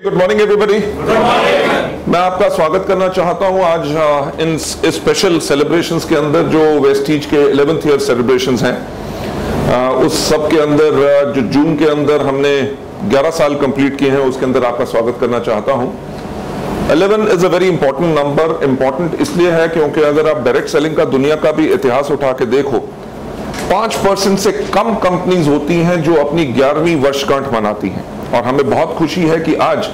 Good morning everybody. मैं आपका स्वागत करना चाहता हूं आज इन स्पेशल सेलिब्रेशंस के अंदर जो वेस्टीज के 11th ईयर सेलिब्रेशंस हैं। उस सब के अंदर जो जून के अंदर हमने 11 साल कंप्लीट किए हैं उसके अंदर आपका स्वागत करना चाहता हूं। 11 is a very important number. Important इसलिए है क्योंकि अगर आप डायरेक्ट सेलिंग का दुनिया का भी इतिहास उठा के देखो, 5% से कम कंपनीज होती हैं जो अपनी 11वीं वर्षगांठ मनाती हैं। और हमें बहुत खुशी है कि आज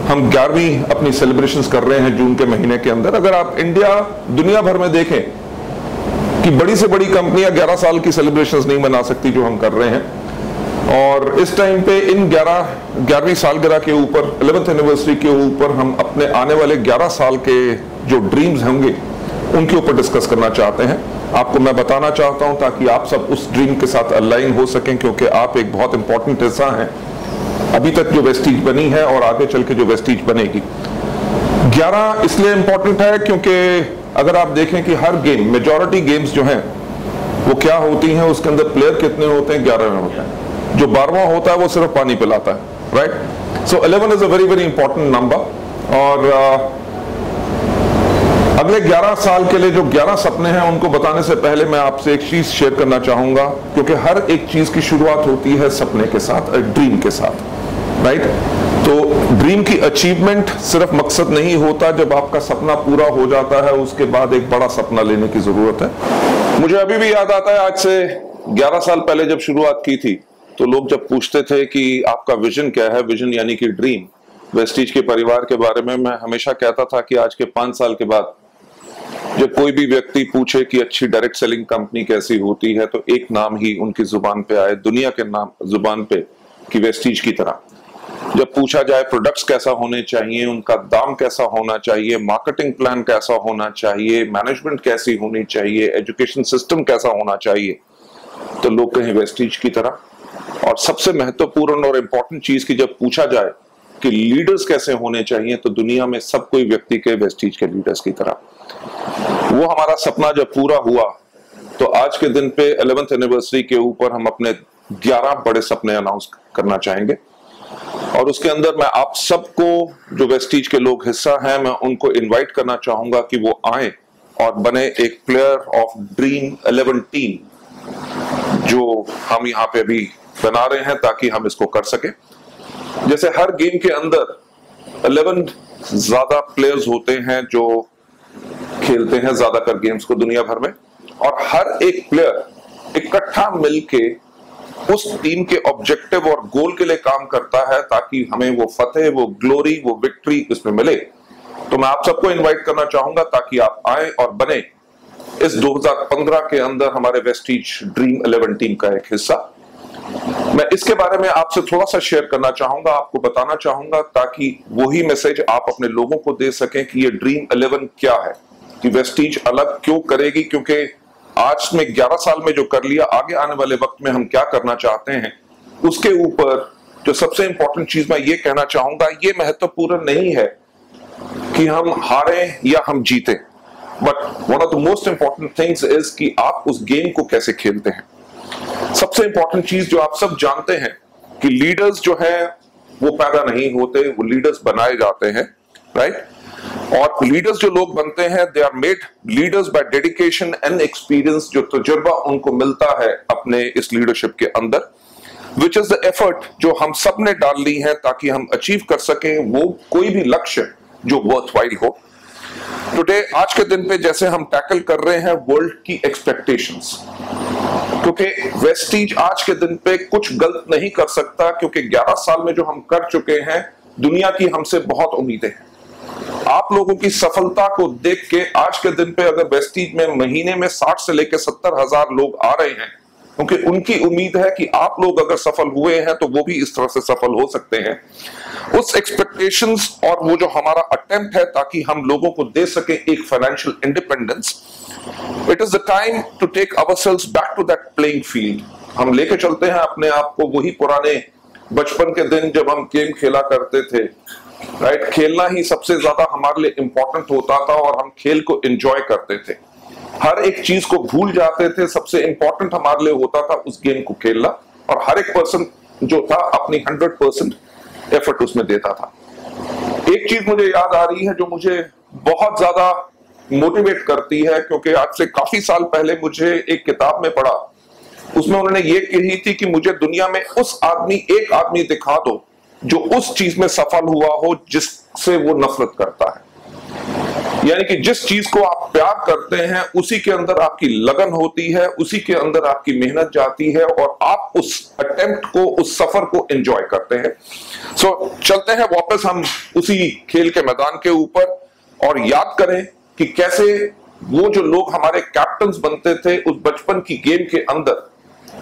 हम 11वीं अपनी सेलिब्रेशंस कर रहे हैं जून के महीने के अंदर। अगर आप इंडिया दुनिया भर में देखें कि बड़ी से बड़ी कंपनियां 11 साल की सेलिब्रेशंस नहीं मना सकती जो हम कर रहे हैं। और इस टाइम पे इन 11वीं सालगिरह के ऊपर, 11th एनिवर्सरी के ऊपर हम अपने आने वाले 11 साल के जो ड्रीम्स होंगे उनके ऊपर डिस्कस करना चाहते हैं। आपको मैं बताना चाहता हूं ताकि आप सब उस ड्रीम के साथ अलाइन हो सकें, क्योंकि आप एक बहुत इंपॉर्टेंट हिस्सा हैं अभी तक जो वेस्टीज बनी है और आगे चल के जो वेस्टीज बनेगी। 11 इसलिए इंपॉर्टेंट है क्योंकि अगर आप देखें कि हर गेम, मेजॉरिटी गेम्स जो हैं वो क्या होती हैं, उसके अंदर प्लेयर कितने होते हैं? 11 में होते हैं। जो 12वां होता है वो सिर्फ पानी पिलाता है, right? So 11 is a very very important number. और अगले 11 साल के लिए जो 11 सपने हैं उनको बताने से पहले मैं आपसे एक चीज शेयर करना चाहूंगा, क्योंकि हर एक चीज की शुरुआत होती है सपने के साथ, ड्रीम के साथ, राइट? तो ड्रीम की अचीवमेंट सिर्फ मकसद नहीं होता। जब आपका सपना पूरा हो जाता है उसके बाद एक बड़ा सपना लेने की जरूरत है। मुझे अभी भी याद आता है, आज से 11 साल पहले जब शुरुआत की थी तो लोग जब पूछते थे कि आपका विजन क्या है, विजन यानी कि ड्रीम वेस्टीज के परिवार के बारे में, मैं हमेशा कहता था कि आज के 5 साल के बाद जब कोई भी व्यक्ति पूछे कि अच्छी डायरेक्ट सेलिंग कंपनी कैसी होती है तो एक नाम ही उनकी जुबान पे आए, दुनिया के नाम जुबान पे, कि वेस्टीज की तरह। जब पूछा जाए प्रोडक्ट्स कैसा होने चाहिए, उनका दाम कैसा होना चाहिए, मार्केटिंग प्लान कैसा होना चाहिए, मैनेजमेंट कैसी होनी चाहिए, एजुकेशन सिस्टम कैसा होना चाहिए, तो लोग कहें वेस्टीज की तरह। और सबसे महत्वपूर्ण और इंपॉर्टेंट चीज की जब पूछा जाए कि लीडर्स कैसे होने चाहिए, तो दुनिया में सब कोई व्यक्ति के वेस्टीज के लीडर्स की तरह। वो हमारा सपना जब पूरा हुआ तो आज के दिन पे 11th एनिवर्सरी के ऊपर हम अपने 11 बड़े सपने अनाउंस करना चाहेंगे। और उसके अंदर मैं आप सबको, जो वेस्टीज के लोग हिस्सा हैं, मैं उनको इनवाइट करना चाहूंगा कि वो आए और बने एक प्लेयर ऑफ ड्रीम 11 टीम, जो हम यहाँ पे अभी बना रहे हैं ताकि हम इसको कर सके। जैसे हर गेम के अंदर 11 ज्यादा प्लेयर्स होते हैं जो खेलते हैं ज्यादातर गेम्स को दुनिया भर में, और हर एक प्लेयर इकट्ठा मिलके उस टीम के ऑब्जेक्टिव और गोल के लिए काम करता है ताकि हमें वो फतेह, वो ग्लोरी, वो विक्ट्री इसमें मिले। तो मैं आप सबको इनवाइट करना चाहूंगा ताकि आप आए और बने इस 2015 के अंदर हमारे वेस्टीज ड्रीम 11 टीम का एक हिस्सा। मैं इसके बारे में आपसे थोड़ा सा शेयर करना चाहूंगा, आपको बताना चाहूंगा, ताकि वही मैसेज आप अपने लोगों को दे सकें कि ये ड्रीम 11 क्या है, कि वेस्टीज अलग क्यों करेगी। क्योंकि आज में 11 साल में जो कर लिया, आगे आने वाले वक्त में हम क्या करना चाहते हैं उसके ऊपर जो सबसे इंपॉर्टेंट चीज मैं ये कहना चाहूंगा, ये महत्वपूर्ण नहीं है कि हम हारे या हम जीते, but one of the most important things is कि आप उस गेम को कैसे खेलते हैं। सबसे इंपॉर्टेंट चीज जो आप सब जानते हैं कि लीडर्स जो है वो पैदा नहीं होते, वो लीडर्स बनाए जाते हैं, राइट? और लीडर्स जो लोग बनते हैं, they are made leaders by dedication and experience. जो तजुर्बा उनको मिलता है अपने इस लीडरशिप के अंदर, विच इज द एफर्ट जो हम सब ने डाल ली है ताकि हम अचीव कर सकें वो कोई भी लक्ष्य जो वर्थवाइल हो। टुडे, आज के दिन पे, जैसे हम टैकल कर रहे हैं वर्ल्ड की एक्सपेक्टेशंस, क्योंकि वेस्टीज आज के दिन पे कुछ गलत नहीं कर सकता, क्योंकि 11 साल में जो हम कर चुके हैं, दुनिया की हमसे बहुत उम्मीदें हैं। आप लोगों की सफलता को देख के आज के दिन पे अगर वेस्टीज में महीने में 60 से लेकर 70 हजार लोग आ रहे हैं, क्योंकि उनकी उम्मीद है कि आप लोग अगर सफल हुए हैं तो वो भी इस तरह से सफल हो सकते हैं। उस एक्सपेक्टेशंस और वो जो हमारा अटेम्प्ट है ताकि हम लोगों को दे सके एक financial independence, it is the time to take ourselves back to that playing field. हम लेके चलते हैं अपने आप को वही पुराने बचपन के दिन जब हम गेम खेला करते थे, राइट? खेलना ही सबसे ज्यादा हमारे लिए इंपॉर्टेंट होता था और हम खेल को एंजॉय करते थे, हर एक चीज को भूल जाते थे। सबसे इंपॉर्टेंट हमारे लिए होता था उस गेम को खेलना, और हर एक पर्सन जो था अपनी 100% एफर्ट उसमें देता था। एक चीज मुझे याद आ रही है जो मुझे बहुत ज्यादा मोटिवेट करती है, क्योंकि आज से काफी साल पहले मुझे एक किताब में पढ़ा, उसमें उन्होंने ये कही थी कि मुझे दुनिया में एक आदमी दिखा दो जो उस चीज में सफल हुआ हो जिससे वो नफरत करता है। यानी कि जिस चीज को आप प्यार करते हैं उसी के अंदर आपकी लगन होती है, उसी के अंदर आपकी मेहनत जाती है और आप उस अटेम्प्ट को, उस सफर को एंजॉय करते हैं। सो चलते हैं वापस हम उसी खेल के मैदान के ऊपर और याद करें कि कैसे वो जो लोग हमारे कैप्टन्स बनते थे उस बचपन की गेम के अंदर,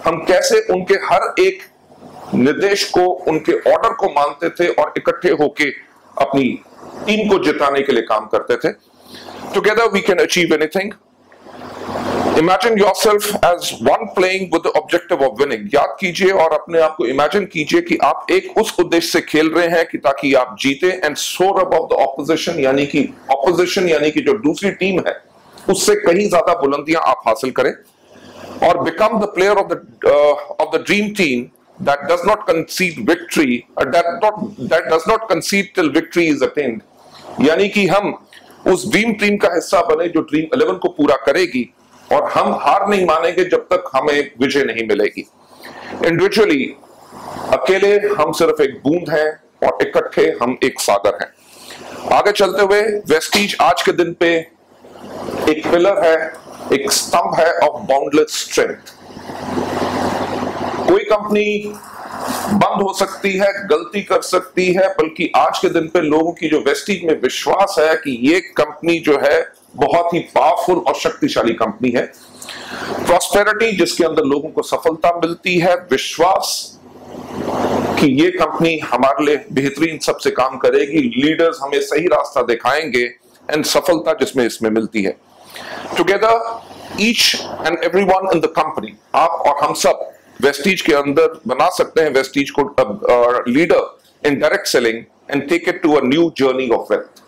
हम कैसे उनके हर एक निर्देश को, उनके ऑर्डर को मानते थे और इकट्ठे होके अपनी टीम को जिताने के लिए काम करते थे। Together we can achieve anything. Imagine yourself as one playing with the objective of winning. याद कीजिए और अपने आप को इमेजिन कीजिए कि आप एक उस उद्देश्य से खेल रहे हैं कि ताकि आप जीते एंड सोर अबव द ऑपोजिशन, यानी कि जो दूसरी टीम है उससे कहीं ज्यादा बुलंदियां आप हासिल करें और become the player of the dream team that does not concede victory, that does not concede till victory is attained। यानी कि हम उस ड्रीम टीम का हिस्सा बने जो ड्रीम 11 को पूरा करेगी और हम हार नहीं मानेंगे जब तक हमें विजय नहीं मिलेगी। इंडिविजुअली अकेले हम सिर्फ एक बूंद हैं और इकट्ठे हम एक सागर हैं। आगे चलते हुए वेस्टीज आज के दिन पे एक पिलर है, एक स्तंभ है ऑफ बाउंडलेस स्ट्रेंथ। कोई कंपनी बंद हो सकती है, गलती कर सकती है, बल्कि आज के दिन पे लोगों की जो वेस्टीज में विश्वास है कि ये कंपनी जो है बहुत ही पावरफुल और शक्तिशाली कंपनी है। प्रॉस्पेरिटी जिसके अंदर लोगों को सफलता मिलती है, विश्वास कि ये कंपनी हमारे लिए बेहतरीन सबसे काम करेगी, लीडर्स हमें सही रास्ता दिखाएंगे एंड सफलता जिसमें इसमें मिलती है। Together each and everyone in the company, आप और हम सब वेस्टीज के अंदर बना सकते हैं वेस्टीज को leader in direct selling and take it to a new journey of wealth.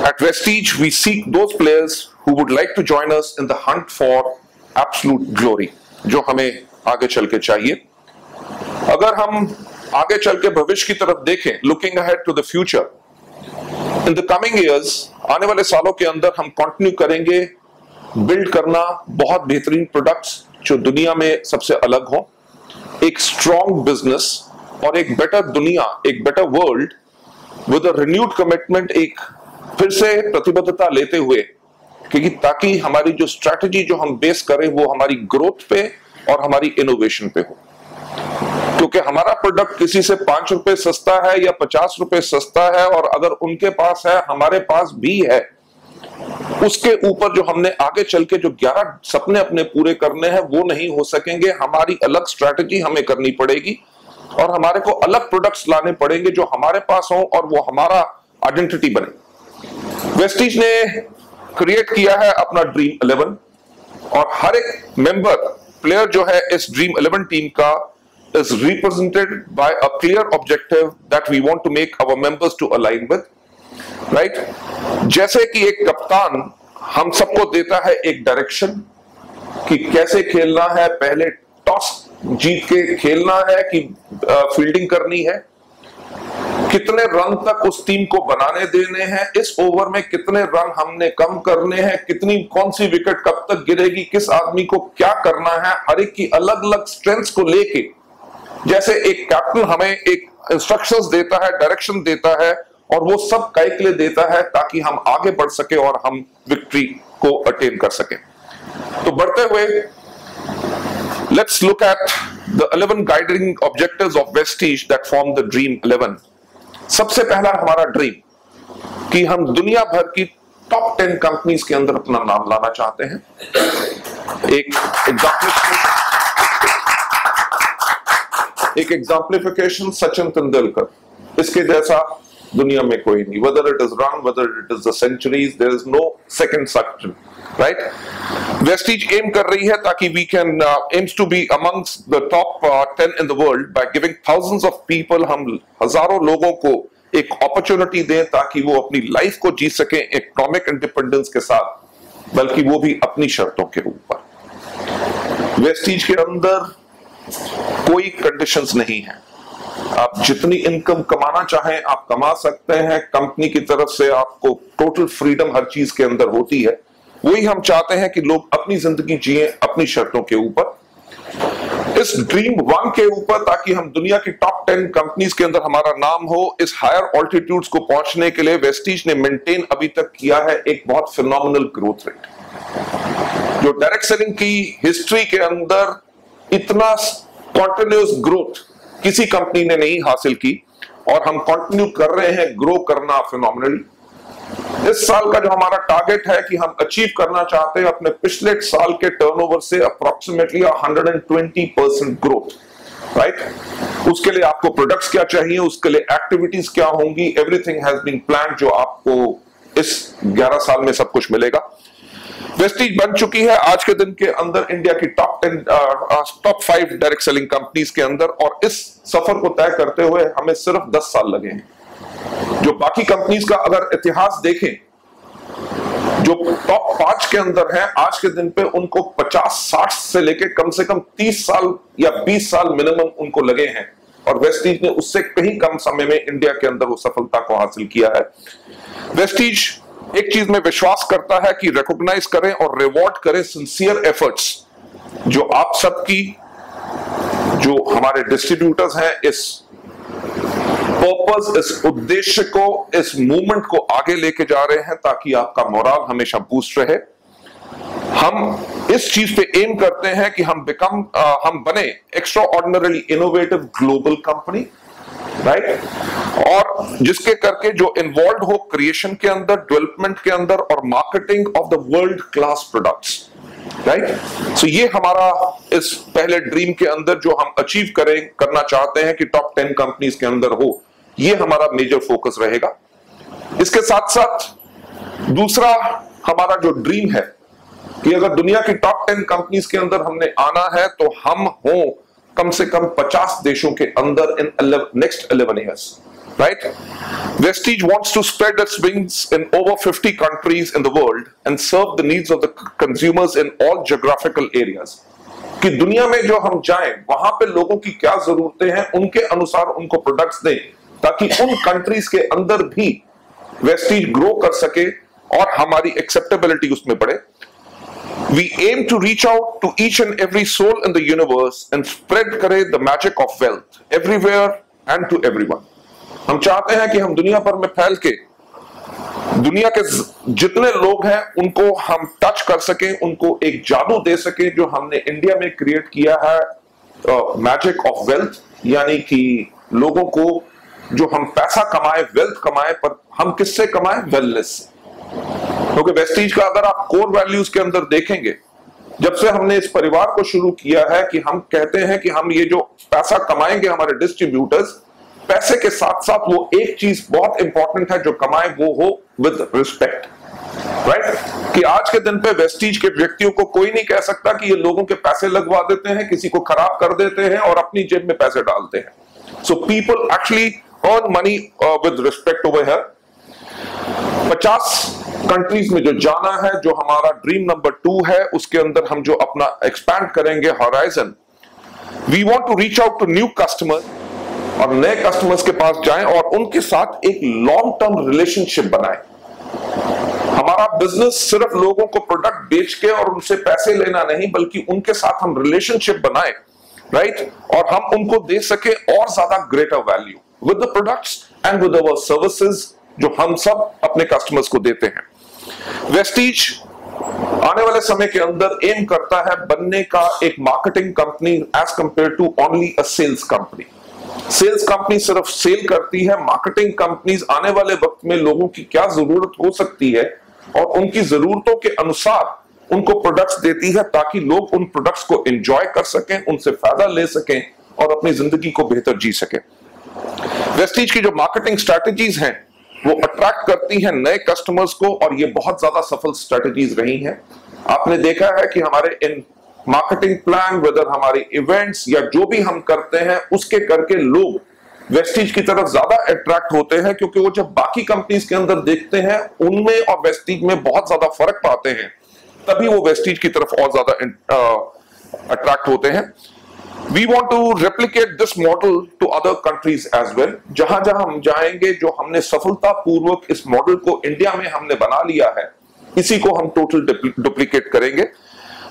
At Vestige, we seek those players who would like to join us in the hunt for absolute glory, जो हमें आगे चल के चाहिए। अगर हम आगे चल के भविष्य की तरफ देखें, looking ahead to the future, in the coming years, आने वाले सालों के अंदर हम कंटिन्यू करेंगे बिल्ड करना बहुत बेहतरीन प्रोडक्ट्स जो दुनिया में सबसे अलग हो, एक स्ट्रॉन्ग बिजनेस और एक बेटर दुनिया, एक better world with a renewed commitment, एक फिर से प्रतिबद्धता लेते हुए कि ताकि हमारी जो स्ट्रैटेजी जो हम बेस करें वो हमारी ग्रोथ पे और हमारी इनोवेशन पे हो। क्योंकि हमारा प्रोडक्ट किसी से 5 रुपए सस्ता है या 50 रुपए सस्ता है और अगर उनके पास है, हमारे पास भी है, उसके ऊपर जो हमने आगे चल के जो 11 सपने अपने पूरे करने हैं वो नहीं हो सकेंगे। हमारी अलग स्ट्रैटेजी हमें करनी पड़ेगी और हमारे को अलग प्रोडक्ट्स लाने पड़ेंगे जो हमारे पास हो और वो हमारा आइडेंटिटी बने। वेस्टीज ने क्रिएट किया है अपना ड्रीम 11 और हर एक मेंबर प्लेयर जो है इस ड्रीम 11 टीम का is represented by a clear objective that we want to make our members to align with, right? जैसे कि एक कप्तान हम सबको देता है एक डायरेक्शन कि कैसे खेलना है, पहले टॉस जीत के खेलना है कि फील्डिंग करनी है, कितने रन तक उस टीम को बनाने देने हैं, इस ओवर में कितने रन हमने कम करने हैं, कितनी कौन सी विकेट कब तक गिरेगी, किस आदमी को क्या करना है, हर एक की अलग अलग स्ट्रेंथ्स को लेके जैसे एक कैप्टन हमें एक इंस्ट्रक्शंस देता है, डायरेक्शन देता है और वो सब काहे के लिए देता है ताकि हम आगे बढ़ सके और हम विक्ट्री को अटेन कर सके। तो बढ़ते हुए let's look at the 11 guiding objectives of Vestige that form the dream 11। सबसे पहला हमारा ड्रीम कि हम दुनिया भर की टॉप 10 कंपनीज के अंदर अपना नाम लाना चाहते हैं। एक एग्जाम्पलिफिकेशन सचिन तेंदुलकर, इसके जैसा दुनिया में कोई नहीं। whether it is run, whether it is the centuries, there is no second Sachin, right? Vestige aim कर रही है ताकि we can aims to be amongst the top 10 in the world by giving thousands of people, हम हजारों लोगों को एक opportunity दें ताकि वो अपनी लाइफ को जी सकें इकोनॉमिक इंडिपेंडेंस के साथ, बल्कि वो भी अपनी शर्तों के ऊपर। वेस्टीज के अंदर कोई कंडीशंस नहीं है। आप जितनी इनकम कमाना चाहें आप कमा सकते हैं, कंपनी की तरफ से आपको टोटल फ्रीडम हर चीज के अंदर होती है। वही हम चाहते हैं कि लोग अपनी जिंदगी जिए अपनी शर्तों के ऊपर, इस ड्रीम वन के ऊपर, ताकि हम दुनिया की टॉप 10 कंपनीज के अंदर हमारा नाम हो। इस हायर ऑल्टीट्यूड्स को पहुंचने के लिए वेस्टीज ने मेंटेन अभी तक किया है एक बहुत फिनोमिनल ग्रोथ रेट। जो डायरेक्ट सेलिंग की हिस्ट्री के अंदर इतना कॉन्टिन्यूअस ग्रोथ किसी कंपनी ने नहीं हासिल की, और हम कंटिन्यू कर रहे हैं ग्रो करना फिनोमिनली। इस साल का जो हमारा टारगेट है कि हम अचीव करना चाहते हैं अपने पिछले साल के टर्नओवर से अप्रोक्सीमेटली 120% ग्रोथ, राइट। उसके लिए आपको प्रोडक्ट्स क्या चाहिए, उसके लिए एक्टिविटीज क्या होंगी, एवरीथिंग हैज बीन प्लान्ड, जो आपको इस 11 साल में सब कुछ मिलेगा। वेस्टीज बन चुकी है आज के दिन के अंदर इंडिया की टॉप 5 डायरेक्ट सेलिंग कंपनीज के अंदर, और इस सफर को तय करते हुए हमें सिर्फ 10 साल लगे हैं। जो बाकी कंपनीज का अगर इतिहास देखें, जो टॉप 5 के अंदर है आज के दिन पे, उनको 50-60 से लेके कम से कम 30 साल या 20 साल मिनिमम उनको लगे हैं, और वेस्टीज ने उससे कहीं कम समय में इंडिया के अंदर वो सफलता को हासिल किया है। वेस्टीज एक चीज में विश्वास करता है कि रिकॉग्नाइज करें और रिवॉर्ड करें सिंसियर एफर्ट्स, जो आप सबकी, जो हमारे डिस्ट्रीब्यूटर्स हैं, इस पर्पस, इस उद्देश्य को, इस मूवमेंट को आगे लेके जा रहे हैं, ताकि आपका मोराल हमेशा बूस्ट रहे। हम इस चीज पे एम करते हैं कि हम बने extra ordinary innovative global company, right, और जिसके करके जो इन्वॉल्व हो क्रिएशन के अंदर, डेवलपमेंट के अंदर और marketing of the world class products, right. So ये हमारा इस पहले ड्रीम के अंदर जो हम अचीव करना चाहते हैं कि टॉप 10 कंपनीज के अंदर हो, ये हमारा मेजर फोकस रहेगा। इसके साथ साथ दूसरा हमारा जो ड्रीम है कि अगर दुनिया की टॉप 10 कंपनीज के अंदर हमने आना है तो हम हो कम से कम 50 देशों के अंदर in next 11 years, right? Vestige wants to spread its wings in over 50 countries in the world and serve the needs of the consumers in all geographical areas. कि दुनिया में जो हम जाएं वहां पे लोगों की क्या जरूरतें हैं, उनके अनुसार उनको प्रोडक्ट्स दें, ताकि उन कंट्रीज के अंदर भी वेस्टीज ग्रो कर सके और हमारी एक्सेप्टेबिलिटी उसमें बढ़े। We aim to reach out to each and every soul in the universe and spread करे the magic of wealth everywhere and to everyone. हम चाहते हैं कि हम दुनिया भर में फैल के दुनिया के जितने लोग हैं उनको हम टच कर सकें, उनको एक जादू दे सकें जो हमने इंडिया में क्रिएट किया है, मैजिक ऑफ वेल्थ, यानी कि लोगों को जो हम पैसा कमाए, वेल्थ कमाए, पर हम किससे कमाए? वेलनेस से। क्योंकि वेस्टीज का अगर आप कोर वैल्यूज के अंदर देखेंगे, जब से हमने इस परिवार को शुरू किया है कि हम कहते हैं कि हम ये जो पैसा कमाएंगे हमारे डिस्ट्रीब्यूटर्स, पैसे के साथ साथ वो एक चीज बहुत इंपॉर्टेंट है जो कमाए, वो हो विद रिस्पेक्ट, राइट। कि आज के दिन पे वेस्टीज के व्यक्तियों को कोई नहीं कह सकता कि ये लोगों के पैसे लगवा देते हैं, किसी को खराब कर देते हैं और अपनी जेब में पैसे डालते हैं। So people actually earn money with respect over here. 50 countries में जो जाना है, जो हमारा ड्रीम नंबर 2 है, उसके अंदर हम जो अपना एक्सपैंड करेंगे horizon, we want to reach out to new customer, और नए कस्टमर्स के पास जाएं और उनके साथ एक लॉन्ग टर्म रिलेशनशिप बनाएं। हमारा बिजनेस सिर्फ लोगों को प्रोडक्ट बेच के और उनसे पैसे लेना नहीं, बल्कि उनके साथ हम रिलेशनशिप बनाएं, राइट, और हम उनको दे सके और ज्यादा greater value with the products and with our services जो हम सब अपने कस्टमर्स को देते हैं। वेस्टीज आने वाले समय के अंदर एम करता है बनने का एक marketing company as compare to only a sales company. Sales company सिर्फ सेल करती है, मार्केटिंग कंपनीज आने वाले वक्त में लोगों की क्या जरूरत हो सकती है और उनकी जरूरतों के अनुसार उनको प्रोडक्ट्स देती है, ताकि लोग उन प्रोडक्ट्स को एंजॉय कर सकें, उनसे फायदा ले सकें और अपनी जिंदगी को बेहतर जी सकें। वेस्टीज की जो मार्केटिंग स्ट्रेटजीज हैं वो अट्रैक्ट करती हैं नए कस्टमर्स को, और ये बहुत ज्यादा सफल स्ट्रेटजीज रही हैं। आपने देखा है कि हमारे इन मार्केटिंग प्लान, वेदर हमारे इवेंट्स या जो भी हम करते हैं, उसके करके लोग वेस्टीज की तरफ ज्यादा अट्रैक्ट होते हैं, क्योंकि वो जब बाकी कंपनीज के अंदर देखते हैं उनमें और वेस्टीज में बहुत ज्यादा फर्क पाते हैं, तभी वो वेस्टीज की तरफ और ज्यादा अट्रैक्ट होते हैं। We want to replicate this model to other countries as well. जहां जहां हम जाएंगे, जो हमने सफलतापूर्वक इस मॉडल को इंडिया में हमने बना लिया है, इसी को हम टोटल डुप्लीकेट करेंगे.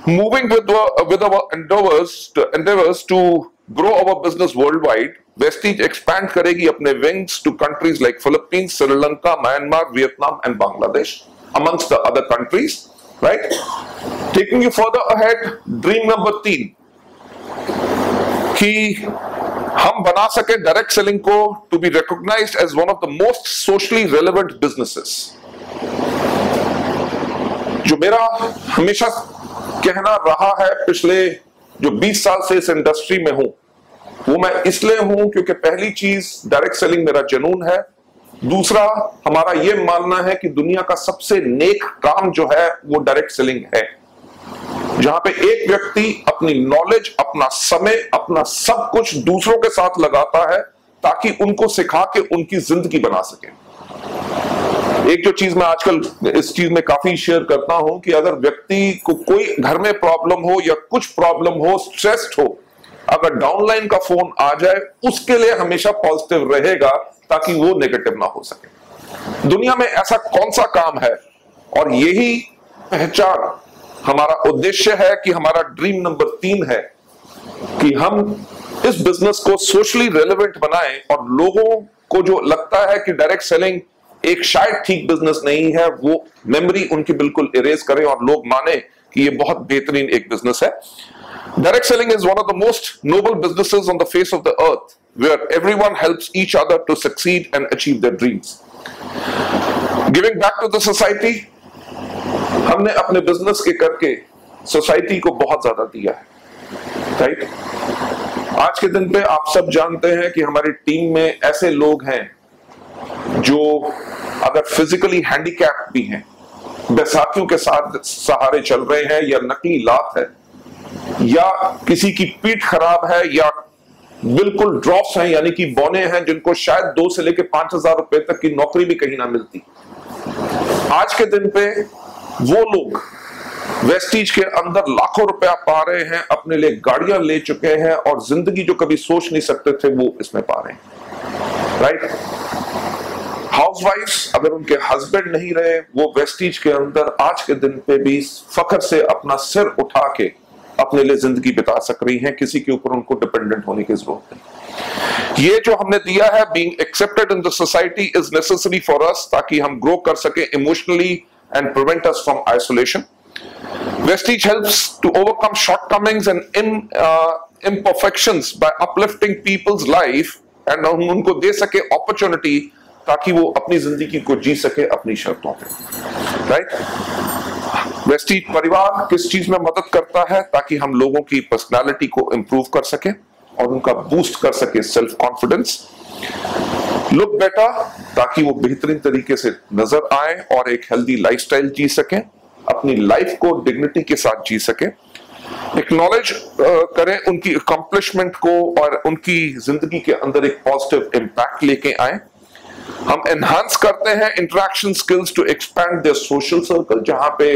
Moving with our endeavors to grow our business worldwide, Vestige expand करेगी अपने wings to countries like Philippines, Sri Lanka, Myanmar, Vietnam and Bangladesh, amongst the other countries, right? Taking you further ahead, dream number 3 कि हम बना सके direct selling को to be recognized as one of the most socially relevant businesses. जो मेरा हमेशा कहना रहा है पिछले जो 20 साल से इस इंडस्ट्री में हूं, वो मैं इसलिए हूं क्योंकि पहली चीज डायरेक्ट सेलिंग मेरा जुनून है. दूसरा, हमारा यह मानना है कि दुनिया का सबसे नेक काम जो है वो डायरेक्ट सेलिंग है, जहां पे एक व्यक्ति अपनी नॉलेज, अपना समय, अपना सब कुछ दूसरों के साथ लगाता है ताकि उनको सिखा के उनकी जिंदगी बना सके. एक जो चीज मैं आजकल इस चीज में काफी शेयर करता हूं कि अगर व्यक्ति को कोई घर में प्रॉब्लम हो या कुछ प्रॉब्लम हो, स्ट्रेस्ड हो, अगर डाउनलाइन का फोन आ जाए, उसके लिए हमेशा पॉजिटिव रहेगा ताकि वो नेगेटिव ना हो सके. दुनिया में ऐसा कौन सा काम है, और यही पहचान हमारा उद्देश्य है कि हमारा ड्रीम नंबर 3 है कि हम इस बिजनेस को सोशली रेलेवेंट बनाएं और लोगों को जो लगता है कि डायरेक्ट सेलिंग एक शायद ठीक बिजनेस नहीं है, वो मेमोरी उनकी बिल्कुल इरेज करें और लोग माने कि ये बहुत बेहतरीन एक बिजनेस है. Direct selling is one of the most noble businesses on the face of the earth, where everyone helps each other to succeed and achieve their dreams. Giving back to the society, हमने अपने business के करके society को बहुत ज्यादा दिया है, right? आज के दिन पे आप सब जानते हैं कि हमारी टीम में ऐसे लोग हैं जो अगर फिजिकली हैंडीकैप भी हैं, बैसाखियों के साथ सहारे चल रहे हैं, या नकली लात है, या किसी की पीठ खराब है, या बिल्कुल ड्रॉप्स हैं यानी कि बौने हैं, जिनको शायद 2 से लेकर 5,000 रुपए तक की नौकरी भी कहीं ना मिलती. आज के दिन पे वो लोग वेस्टीज के अंदर लाखों रुपया पा रहे हैं, अपने लिए गाड़ियां ले चुके हैं, और जिंदगी जो कभी सोच नहीं सकते थे वो इसमें पा रहे हैं, राइट? हाउसवाइफ्स अगर उनके हस्बैंड नहीं रहे, वो वेस्टीज के अंदर आज के दिन पे भी फख्र से अपना सिर उठा के अपने लिए जिंदगी बिता सक रही हैं, किसी के ऊपर उनको डिपेंडेंट होने की जरूरत नहीं. ये जो हमने दिया है, being accepted in the society, is necessary for us, ताकि हम ग्रो कर सके emotionally and prevent us from isolation. Vestige helps to overcome shortcomings and imperfections by uplifting people's life, and हम उनको दे सके अपॉर्चुनिटी ताकि वो अपनी जिंदगी को जी सके अपनी शर्तों पे, राइट? वेस्टीज परिवार किस चीज में मदद करता है? ताकि हम लोगों की पर्सनालिटी को इंप्रूव कर सके और उनका बूस्ट कर सके सेल्फ कॉन्फिडेंस, लुक बेटर, ताकि वो बेहतरीन तरीके से नजर आए और एक हेल्दी लाइफस्टाइल जी सके, अपनी लाइफ को डिग्निटी के साथ जी सके, एक्नॉलेज करें उनकी अकम्पलिशमेंट को और उनकी जिंदगी के अंदर एक पॉजिटिव इंपैक्ट लेके आए. हम एनहांस करते हैं interaction skills to expand their social circle, जहां पे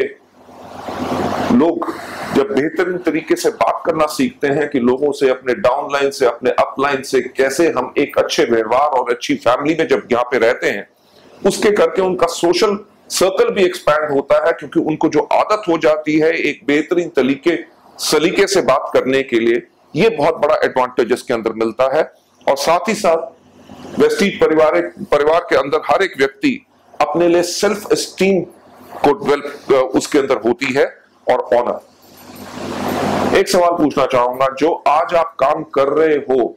लोग जब बेहतरीन तरीके से बात करना सीखते हैं कि लोगों से, अपने डाउनलाइन से, अपने अपलाइन से कैसे हम एक अच्छे व्यवहार और अच्छी फैमिली में जब यहाँ पे रहते हैं, उसके करके उनका सोशल सर्कल भी एक्सपैंड होता है, क्योंकि उनको जो आदत हो जाती है एक बेहतरीन सलीके से बात करने के लिए, ये बहुत बड़ा एडवांटेज इसके अंदर मिलता है. और साथ ही साथ वेस्टीज परिवार के अंदर हर एक व्यक्ति अपने लिए सेल्फ एस्टीम को डेवलप उसके अंदर होती है, और ऑनर. एक सवाल पूछना चाहूंगा, जो आज आप काम कर रहे हो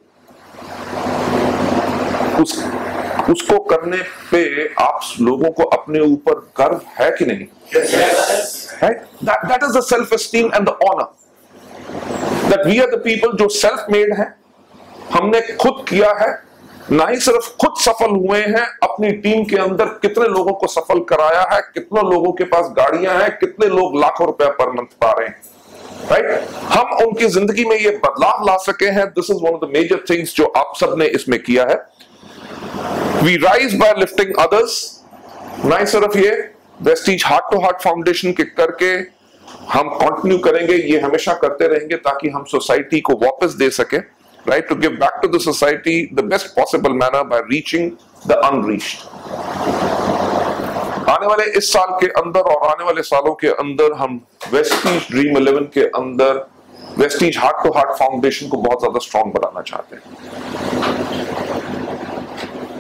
उसको करने पे आप लोगों को अपने ऊपर गर्व है कि नहीं? That is the self-esteem and the honor. That we are the people जो self-made हैं, हमने खुद किया है, ना ही सिर्फ खुद सफल हुए हैं, अपनी टीम के अंदर कितने लोगों को सफल कराया है, कितने लोगों के पास गाड़ियां हैं, कितने लोग लाखों रुपया पर मंथ पा रहे हैं, राइट? हम उनकी जिंदगी में ये बदलाव ला सके हैं. This is one of the major things जो आप सबने इसमें किया है. We rise by lifting others. ना ही सिर्फ ये Vestige heart to heart foundation के करके हम कंटिन्यू करेंगे, ये हमेशा करते रहेंगे ताकि हम सोसाइटी को वापस दे सके. right, to give back to the society the best possible manner by reaching the unreached. आने वाले इस साल के अंदर और आने वाले सालों के अंदर हम वेस्टीज ड्रीम 11 के अंदर Vestige heart to heart foundation को बहुत ज्यादा स्ट्रॉन्ग बनाना चाहते हैं।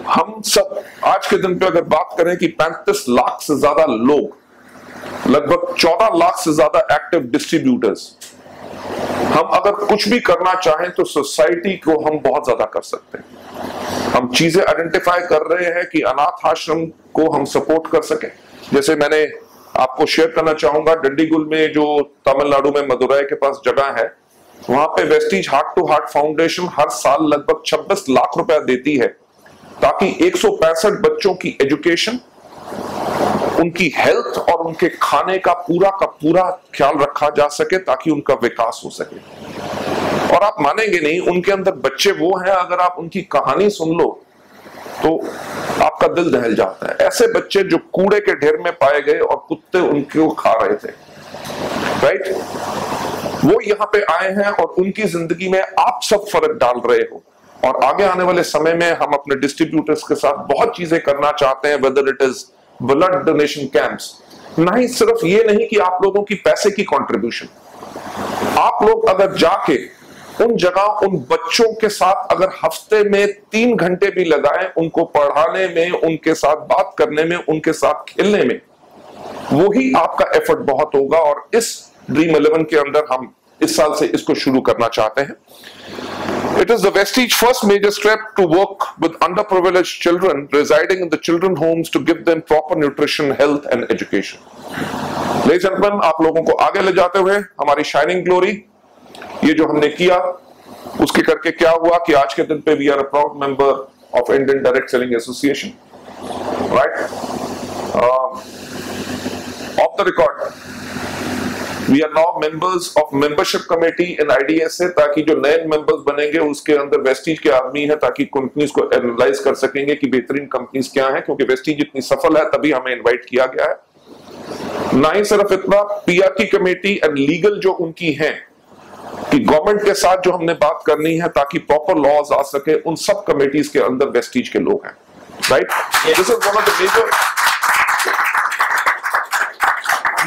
हम सब आज के दिन पे अगर बात करें कि 35 लाख से ज्यादा लोग, लगभग 14 लाख से ज्यादा एक्टिव डिस्ट्रीब्यूटर्स, हम अगर कुछ भी करना चाहें तो सोसाइटी को हम बहुत ज्यादा कर सकते हैं। हम चीजें आइडेंटिफाई कर रहे हैं कि अनाथ आश्रम को हम सपोर्ट कर सकें। जैसे मैंने आपको शेयर करना चाहूंगा, डंडीगुल में जो तमिलनाडु में मदुरई के पास जगह है, वहां पे Vestige heart to heart foundation हर साल लगभग 26 लाख रुपया देती है ताकि 165 बच्चों की एजुकेशन, उनकी हेल्थ और उनके खाने का पूरा ख्याल रखा जा सके ताकि उनका विकास हो सके। और आप मानेंगे नहीं, उनके अंदर बच्चे वो हैं, अगर आप उनकी कहानी सुन लो तो आपका दिल दहल जाता है। ऐसे बच्चे जो कूड़े के ढेर में पाए गए और कुत्ते उनको खा रहे थे, राइट, वो यहाँ पे आए हैं और उनकी जिंदगी में आप सब फर्क डाल रहे हो। और आगे आने वाले समय में हम अपने डिस्ट्रीब्यूटर्स के साथ बहुत चीजें करना चाहते हैं, weather it is blood donation camps, नहीं सिर्फ ये नहीं कि आप लोगों की पैसे की कंट्रीब्यूशन, आप लोग अगर जाके उन जगह उन बच्चों के साथ अगर हफ्ते में 3 घंटे भी लगाएं, उनको पढ़ाने में, उनके साथ बात करने में, उनके साथ खेलने में, वो ही आपका एफर्ट बहुत होगा। और इस ड्रीम 11 के अंदर हम इस साल से इसको शुरू करना चाहते हैं। It is the Vestige first major step to work with underprivileged children residing in the children homes to give them proper nutrition, health and education. Ladies and gentlemen, आप लोगों को आगे ले जाते हुए हमारी शाइनिंग ग्लोरी, ये जो हमने किया उसके करके क्या हुआ कि आज के दिन पे we are a proud member of Indian direct selling association, right, off the record We are now members of membership committee in IDSA, ताकि जो नए मेंबर्स बनेंगे उसके अंदर वेस्टीज के आदमी है, ताकि कंपनीज को एनालाइज कर सकेंगे कि बेहतरीन कंपनीज क्या हैं, क्योंकि वेस्टीज इतनी सफल है तभी हमें इनवाइट किया गया है। ना ही सिर्फ इतना, पीआर की कमेटी एंड लीगल जो उनकी है कि गवर्नमेंट के साथ जो हमने बात करनी है ताकि प्रॉपर लॉज आ सके, उन सब कमेटीज के अंदर वेस्टीज के लोग हैं, right. This is one of the major,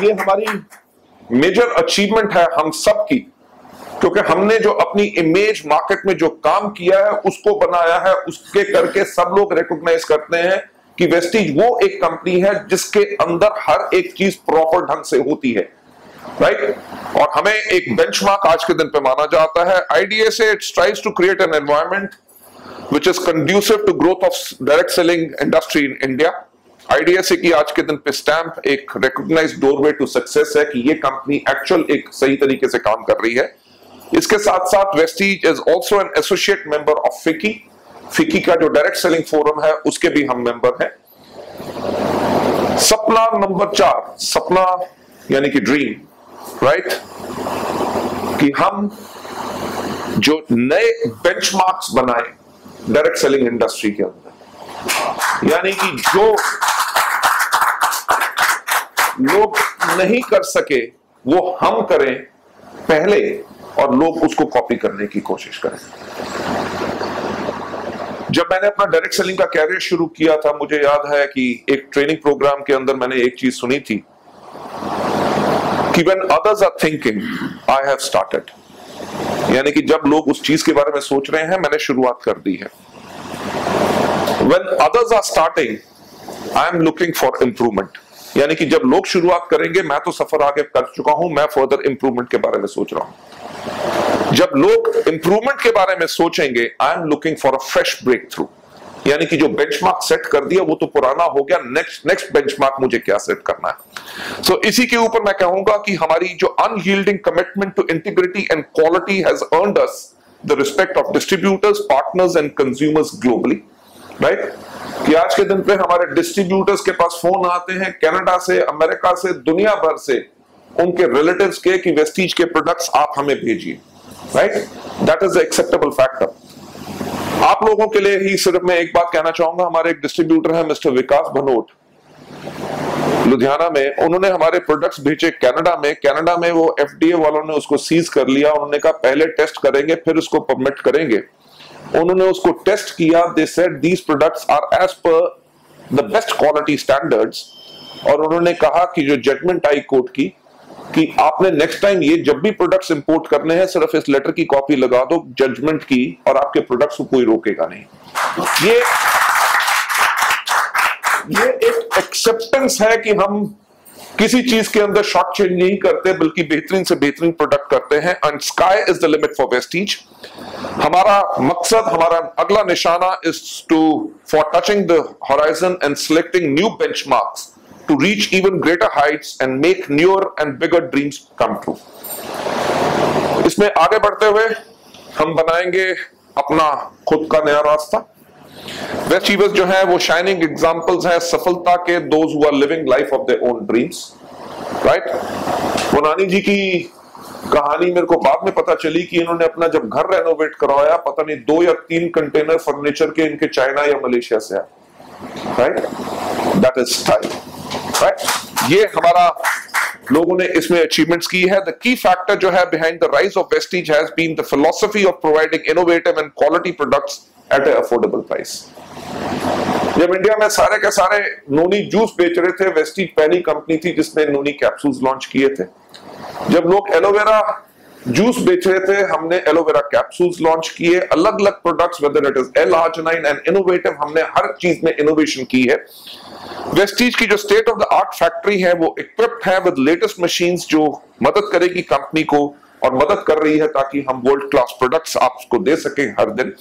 ये हमारी मेजर अचीवमेंट है हम सब की, क्योंकि हमने जो अपनी इमेज मार्केट में जो काम किया है उसको बनाया है, उसके करके सब लोग रिकॉग्नाइज करते हैं कि वेस्टीज वो एक कंपनी है जिसके अंदर हर एक चीज प्रॉपर ढंग से होती है, राइट। और हमें एक बेंचमार्क आज के दिन पे माना जाता है। IDSA it strives to create an environment which is conducive to growth of direct selling industry in India। IDSA की आज के दिन पे स्टैंप एक रिकॉग्नाइज्ड डोरवे टू सक्सेस है कि ये कंपनी एक्चुअल एक सही तरीके से काम कर रही है। इसके साथ साथ Vestige is also an associate member of फिकी का जो डायरेक्ट सेलिंग फोरम है उसके भी हम मेंबर हैं। सपना नंबर 4, सपना यानी कि ड्रीम, राइट, कि हम जो नए बेंचमार्क्स बनाए डायरेक्ट सेलिंग इंडस्ट्री के अंदर, यानी कि जो लोग नहीं कर सके वो हम करें पहले और लोग उसको कॉपी करने की कोशिश करें। जब मैंने अपना डायरेक्ट सेलिंग का कैरियर शुरू किया था, मुझे याद है कि एक ट्रेनिंग प्रोग्राम के अंदर मैंने एक चीज सुनी थी कि when others are thinking, I have started, यानी कि जब लोग उस चीज के बारे में सोच रहे हैं मैंने शुरुआत कर दी है। When others are starting, I am looking for improvement, यानी कि जब लोग शुरुआत करेंगे मैं तो सफर आगे कर चुका हूं, मैं फर्दर इंप्रूवमेंट के बारे में सोच रहा हूं। जब लोग इंप्रूवमेंट के बारे में सोचेंगे, I am looking for a fresh breakthrough, यानी कि जो बेंचमार्क सेट कर दिया वो तो पुराना हो गया, नेक्स्ट बेंचमार्क मुझे क्या सेट करना है। सो इसी के ऊपर मैं कहूंगा कि हमारी जो unyielding commitment to integrity and quality has earned us the respect of distributors, partners and consumers globally, right. कि आज के दिन पे हमारे डिस्ट्रीब्यूटर्स के पास फोन आते हैं कनाडा से, अमेरिका से, दुनिया भर से, उनके रिलेटिव्स के कि वेस्टीज के प्रोडक्ट्स आप हमें भेजिए, right. That is acceptable factor. आप लोगों के लिए ही सिर्फ मैं एक बात कहना चाहूंगा, हमारे एक डिस्ट्रीब्यूटर है मिस्टर विकास भनोट, लुधियाना में, उन्होंने हमारे प्रोडक्ट्स भेजे कनाडा में। कनाडा में वो एफडीए वालों ने उसको सीज कर लिया। उन्होंने कहा पहले टेस्ट करेंगे फिर उसको परमिट करेंगे। उन्होंने उसको टेस्ट किया। They said these products are as per the best quality standards. और उन्होंने कहा कि जो जजमेंट आई कोर्ट की कि आपने नेक्स्ट टाइम ये जब भी प्रोडक्ट्स इंपोर्ट करने हैं सिर्फ इस लेटर की कॉपी लगा दो जजमेंट की और आपके प्रोडक्ट्स को कोई रोकेगा नहीं। ये एक एक्सेप्टेंस है कि हम किसी चीज के अंदर शॉर्ट चेंज नहीं करते बल्कि बेहतरीन से बेहतरीन प्रोडक्ट करते हैं। And sky is the limit for Vestige. हमारा मकसद, हमारा अगला निशाना is to for touching the horizon and selecting new benchmarks to reach even greater heights and make newer and bigger dreams come true। इसमें आगे बढ़ते हुए हम बनाएंगे अपना खुद का नया रास्ता। वेस्ट ईवर्स जो है वो शाइनिंग एग्जांपल्स हैं सफलता के, those who are living life of their own dreams, right. Monani ji की कहानी मेरे को बाद में पता चली कि इन्होंने अपना जब घर रेनोवेट करवाया, पता नहीं 2 या 3 कंटेनर फर्नीचर के इनके चाइना या मलेशिया से आए, right. That is style, right. ये हमारा लोगों ने इसमें अचीवमेंट्स की है। द की फैक्टर जो है behind the rise of Vestige has been the philosophy of providing innovative and quality products at a affordable price. जब इंडिया में सारे के सारे नोनी जूस बेच रहे थे, वेस्टीज पहली कंपनी थी जिसने नोनी कैप्सूल्स लॉन्च किए थे। जब लोग एलोवेरा जूस बेच रहे थे, हमने एलोवेरा कैप्सूल्स लॉन्च किए। अलग अलग products, weather it is L-arginine and innovative, हमने हर चीज में इनोवेशन की है। वेस्टीज की जो state of the art factory है वो इक्विप्ड है विद लेटेस्ट मशीन्स जो मदद करेगी कंपनी को और मदद कर रही है ताकि हम वर्ल्ड क्लास प्रोडक्ट्स आपको दे सकें हर दिन।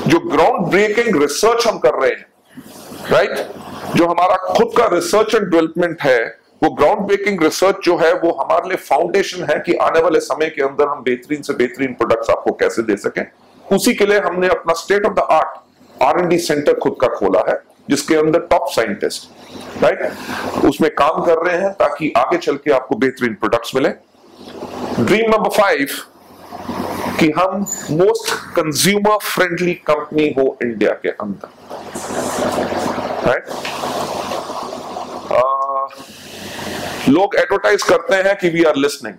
जो ग्राउंड ब्रेकिंग रिसर्च हम कर रहे हैं, राइट, जो हमारा खुद का रिसर्च एंड डेवलपमेंट है, वो ग्राउंड ब्रेकिंग रिसर्च जो है वो हमारे लिए फाउंडेशन है कि आने वाले समय के अंदर हम बेहतरीन से बेहतरीन प्रोडक्ट्स आपको कैसे दे सकें। उसी के लिए हमने अपना state of the art R&D centre खुद का खोला है जिसके अंदर टॉप साइंटिस्ट, राइट, उसमें काम कर रहे हैं ताकि आगे चल के आपको बेहतरीन प्रोडक्ट्स मिले। ड्रीम नंबर 5 कि हम मोस्ट कंज्यूमर फ्रेंडली कंपनी हो इंडिया के अंदर, राइट। लोग एडवर्टाइज करते हैं कि we are listening,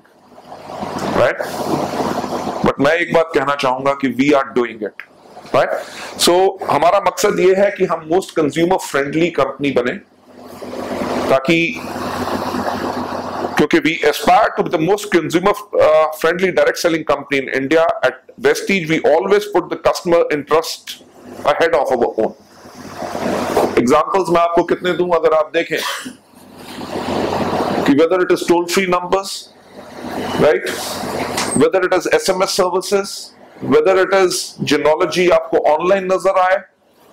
right, but मैं एक बात कहना चाहूंगा कि we are doing it, right. So हमारा मकसद ये है कि हम मोस्ट कंज्यूमर फ्रेंडली कंपनी बने ताकि, क्योंकि we aspire to be the most consumer friendly direct selling company in India. At Vestige we always put the customer interest ahead of our own. Examples मैं आपको कितने दूं अगर आप देखें कि whether it is toll free numbers, right, whether it is SMS services, whether it is genealogy आपको online नजर आए,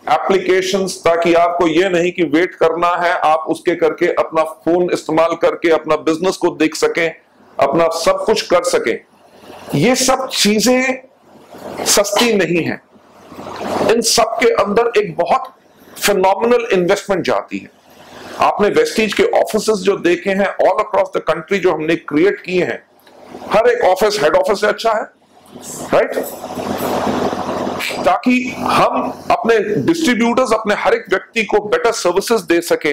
एप्लीकेशंस ताकि आपको ये नहीं कि वेट करना है, आप उसके करके अपना फोन इस्तेमाल करके अपना बिजनेस को देख सकें, अपना सब कुछ कर सकें। ये सब चीजें सस्ती नहीं है, इन सब के अंदर एक बहुत फिनोमिनल इन्वेस्टमेंट जाती है। आपने वेस्टीज के ऑफिसेस जो देखे हैं ऑल अक्रॉस द कंट्री जो हमने क्रिएट किए हैं, हर एक ऑफिस हेड ऑफिस से अच्छा है, राइट, ताकि हम अपने डिस्ट्रीब्यूटर्स, अपने हर एक व्यक्ति को बेटर सर्विसेज दे सके,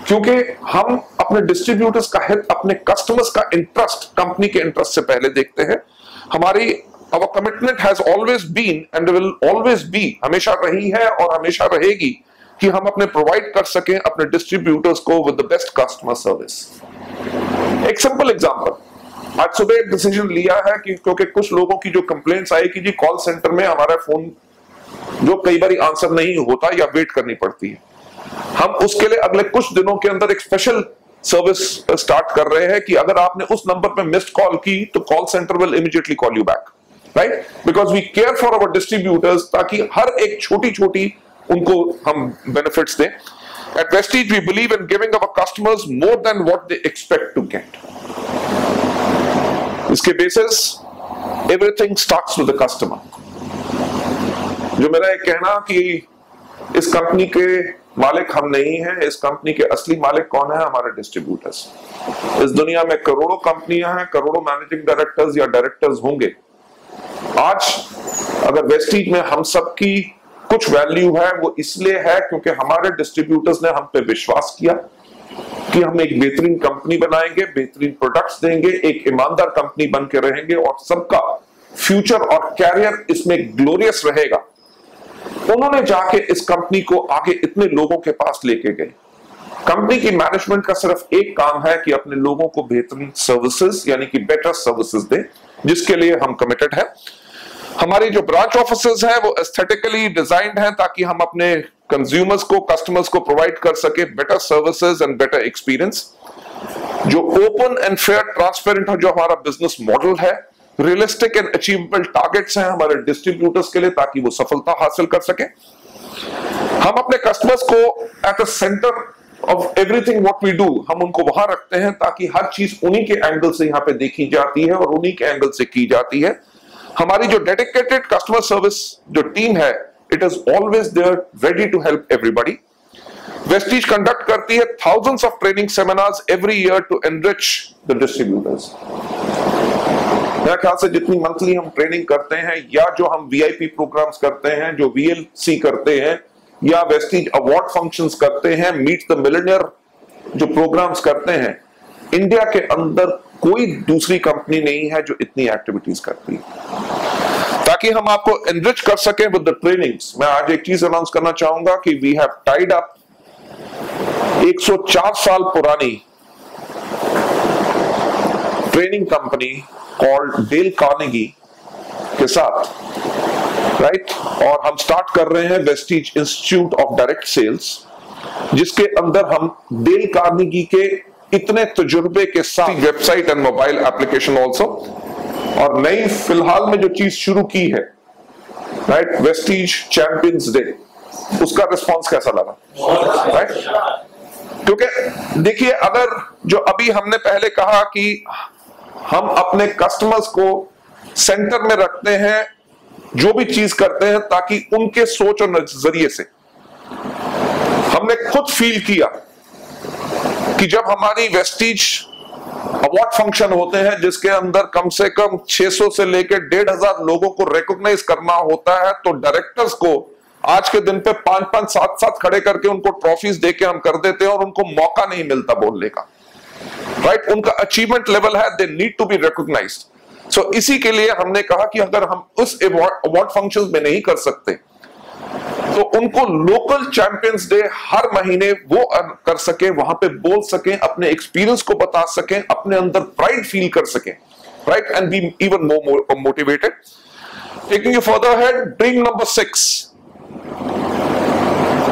क्योंकि हम अपने डिस्ट्रीब्यूटर्स का हित, अपने कस्टमर्स का इंटरेस्ट कंपनी के इंटरेस्ट से पहले देखते हैं। हमारी our commitment has always been and will always be, हमेशा रही है और हमेशा रहेगी कि हम अपने प्रोवाइड कर सकें अपने डिस्ट्रीब्यूटर्स को with the best customer service. एक सिंपल एग्जांपल, आज सुबह एक डिसीजन लिया है कि क्योंकि कुछ लोगों की जो कंप्लेंट्स आई कि जी कॉल सेंटर में हमारा फोन जो कई बार आंसर नहीं होता या वेट करनी पड़ती है, हम उसके लिए अगले कुछ दिनों के अंदर एक स्पेशल सर्विस स्टार्ट कर रहे हैं कि अगर आपने उस नंबर पे मिस्ड कॉल की तो call centre will immediately call you back, right, because we care for our distributors ताकि हर एक छोटी छोटी उनको हम बेनिफिट्स दें। At Vestige we believe in giving our customers more than what they expect to get. इसके basis everything starts with the customer। जो मेरा एक कहना कि इस कंपनी के मालिक हम नहीं हैं, इस कंपनी के असली मालिक कौन है? हमारे डिस्ट्रीब्यूटर्स। इस दुनिया में करोड़ों कंपनियां हैं, करोड़ों मैनेजिंग डायरेक्टर्स या डायरेक्टर्स होंगे। आज अगर वेस्टीज में हम सब की कुछ वैल्यू है, वो इसलिए है क्योंकि हमारे डिस्ट्रीब्यूटर्स ने हम पे विश्वास किया, कि हम एक बेहतरीन कंपनी बनाएंगे, बेहतरीन प्रोडक्ट्स देंगे, एक ईमानदार कंपनी बन के रहेंगे और सबका फ्यूचर और कैरियर इसमें ग्लोरियस रहेगा। उन्होंने जाके इस कंपनी को आगे इतने लोगों के पास लेके गए। कंपनी की मैनेजमेंट का सिर्फ एक काम है कि अपने लोगों को बेहतरीन सर्विसेज यानी कि बेटर सर्विसेज दे, जिसके लिए हम कमिटेड हैं। हमारी जो ब्रांच ऑफिसेज हैं वो एस्थेटिकली डिजाइंड हैं ताकि हम अपने कंज्यूमर्स को, कस्टमर्स को प्रोवाइड कर सके better services and better experience. जो ओपन एंड फेयर ट्रांसपेरेंट जो हमारा बिजनेस मॉडल है, रियलिस्टिक एंड अचीवेबल टारगेट्स हैं हमारे डिस्ट्रीब्यूटर्स के लिए ताकि वो सफलता हासिल कर सके। हम अपने कस्टमर्स को at the centre of everything what we do, हम उनको वहां रखते हैं ताकि हर चीज उन्हीं के एंगल से यहाँ पे देखी जाती है और उन्हीं के एंगल से की जाती है। हमारी जो डेडिकेटेड कस्टमर सर्विस जो टीम है, it is always there ready to help everybody. Vestige conduct करती है thousands of training seminars every year to enrich the distributors। मेरे ख्याल से जितनी मंथली हम ट्रेनिंग करते हैं या जो हम वीआईपी प्रोग्राम्स करते हैं, जो वीएलसी करते हैं या वेस्टीज अवार्ड फंक्शंस करते हैं, मीट द मिलियनियर जो प्रोग्राम्स करते हैं, इंडिया के अंदर कोई दूसरी कंपनी नहीं है जो इतनी एक्टिविटीज करती है ताकि हम आपको एनरिच कर सकें विद द ट्रेनिंग्स। मैं आज एक चीज अनाउंस करना चाहूंगा कि वी हैव टाइड अप 104 साल पुरानी training company called Dale Carnegie के साथ, राइट? और हम स्टार्ट कर रहे हैं Vestige Institute of Direct Sales, जिसके अंदर हम डेल कार्नेगी के इतने तजुर्बे के साथ website and mobile application also, और नई फिलहाल में जो चीज शुरू की है, राइट, वेस्टीज चैंपियंस डे, उसका रिस्पॉन्स कैसा लगा, राइट? क्योंकि देखिए, अगर जो अभी हमने पहले कहा कि हम अपने कस्टमर्स को सेंटर में रखते हैं, जो भी चीज करते हैं ताकि उनके सोच और नजरिए से, हमने खुद फील किया कि जब हमारी वेस्टीज अवार्ड फंक्शन होते हैं जिसके अंदर कम से कम 600 से लेकर 1500 लोगों को रिकॉग्नाइज करना होता है, तो डायरेक्टर्स को आज के दिन पे 5-5, 7-7 खड़े करके उनको ट्रॉफीज देके हम कर देते हैं और उनको मौका नहीं मिलता बोलने का, राइट? उनका अचीवमेंट लेवल है, they need to be recognised. So इसी के लिए हमने कहा कि अगर हम उस अवार्ड फंक्शंस में नहीं कर सकते तो उनको लोकल चैंपियंस डे हर महीने वो कर सके, वहां पे बोल सकें, अपने एक्सपीरियंस को बता सकें, अपने अंदर प्राइड फील कर सकें, right? And be even more motivated. Taking you further head, dream number 6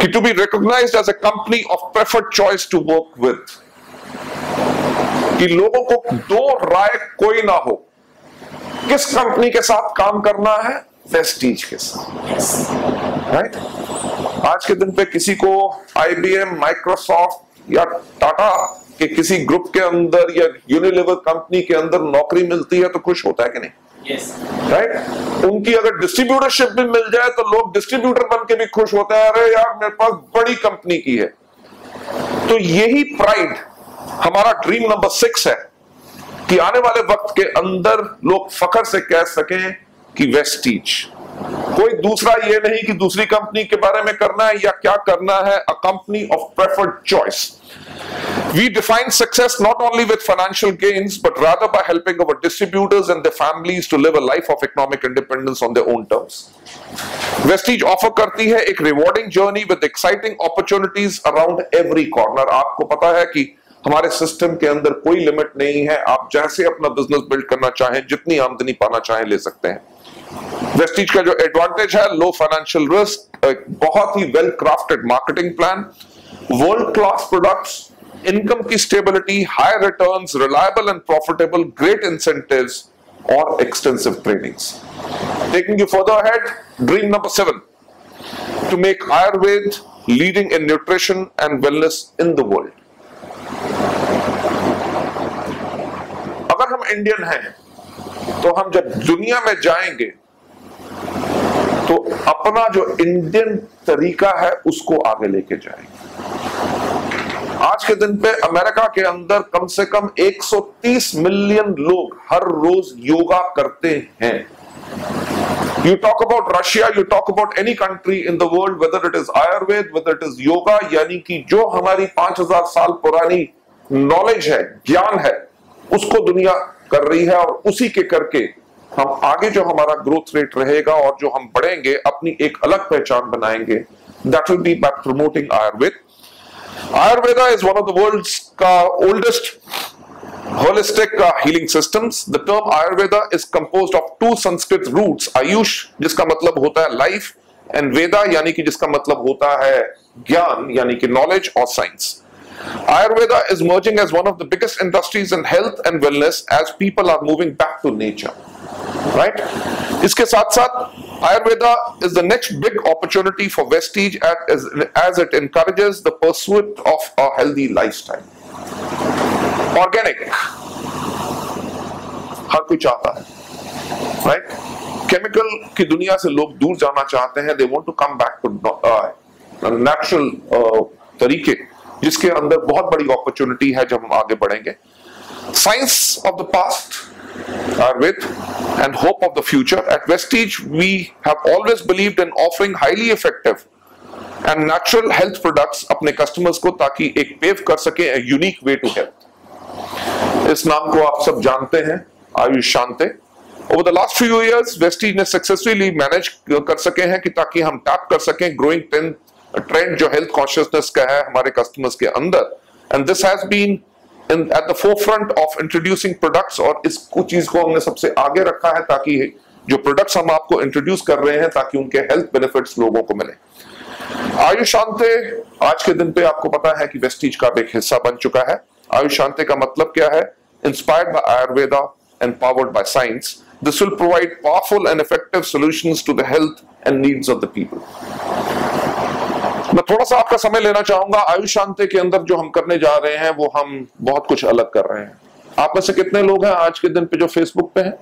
कि to be recognised as a company of preferred choice to work with, कि लोगों को दो राय कोई ना हो, किस कंपनी के साथ काम करना है, वेस्टीज के साथ, राइट? आज के दिन पे किसी को आईबीएम, माइक्रोसॉफ्ट या टाटा के किसी ग्रुप के अंदर या यूनिलीवर कंपनी के अंदर नौकरी मिलती है तो खुश होता है कि नहीं? राइट? उनकी अगर डिस्ट्रीब्यूटरशिप भी मिल जाए तो लोग डिस्ट्रीब्यूटर बन के भी खुश होते हैं, अरे यार मेरे पास बड़ी कंपनी की है। तो यही प्राइड हमारा ड्रीम नंबर 6 है कि आने वाले वक्त के अंदर लोग फख्र से कह सकें कि वेस्टीज, कोई दूसरा ये नहीं कि दूसरी कंपनी के बारे में करना है या क्या करना है, अ company of preferred choice. We define success not only with financial gains, but rather by helping our distributors and their families to live a life of economic independence on their own terms. Vestige offer करती है एक rewarding journey with exciting opportunities around every corner। आपको पता है कि हमारे system के अंदर कोई लिमिट नहीं है, आप जैसे अपना बिजनेस बिल्ड करना चाहें, जितनी आमदनी पाना चाहें, ले सकते हैं। वेस्टीज का जो एडवांटेज है, लो फाइनेंशियल रिस्क, एक बहुत ही well crafted marketing plan, world class products, income की stability, high returns, reliable and profitable, great incentives और extensive trainings. Taking you further ahead, dream number 7 to make Ayurveda leading in nutrition and wellness in the world. अगर हम Indian हैं तो हम जब दुनिया में जाएंगे तो अपना जो इंडियन तरीका है उसको आगे लेके जाएंगे। आज के दिन पे अमेरिका के अंदर कम से कम 130 मिलियन लोग हर रोज योगा करते हैं। You talk about Russia, you talk about any country in the world, whether it is Ayurveda, whether it is yoga, यानी कि जो हमारी 5000 साल पुरानी नॉलेज है, ज्ञान है, उसको दुनिया कर रही है, और उसी के करके हम आगे जो हमारा ग्रोथ रेट रहेगा और जो हम बढ़ेंगे, अपनी एक अलग पहचान बनाएंगे। That will be bye promoting Ayurveda. Ayurveda is one of the world's oldest holistic healing systems. The term Ayurveda is composed of two Sanskrit roots, Ayush जिसका मतलब होता है life, and Veda यानी कि जिसका मतलब होता है ज्ञान यानी कि knowledge और science. Ayurveda is emerging as one of the biggest industries in health and wellness as people are moving back to nature. Right? इसके साथ साथ Ayurveda is the next big opportunity for Vestige as it encourages the pursuit of a healthy lifestyle. Organic, हर कोई चाहता है, right? Chemical की दुनिया से लोग दूर जाना चाहते हैं. They want to come back to natural तरीके, जिसके अंदर बहुत बड़ी opportunity है जब हम आगे बढ़ेंगे. Science of the past, Ayurveda, and hope of the future. At Vestige, we have always believed in offering highly effective and natural health products अपने customers को, ताकि एक pave कर सके a unique way to health. इस नाम को आप सब जानते हैं, आयुष शांति. Over the last few years, Vestige ने successfully manage कर सके हैं कि ताकि हम tap कर सकें growing trend जो health consciousness का है हमारे customers के अंदर. And this has been at the forefront of introducing products, और इस कुछ चीज को हमने सबसे आगे रखा है ताकि जो प्रोडक्ट्स हम आपको इंट्रोड्यूस कर रहे हैं ताकि उनके हेल्थ बेनिफिट्स लोगों को मिले. आयुष शांति आज के दिन पे आपको पता है कि वेस्टीज का एक हिस्सा बन चुका है. आयुष शांति का मतलब क्या है? Inspired by Ayurveda and powered by science, this will provide powerful and effective solutions to the health and needs of the people. मैं थोड़ा सा आपका समय लेना चाहूंगा. आयुष शांति के अंदर जो हम करने जा रहे हैं वो हम बहुत कुछ अलग कर रहे हैं. आप में से कितने लोग हैं आज के दिन पे जो फेसबुक पे हैं,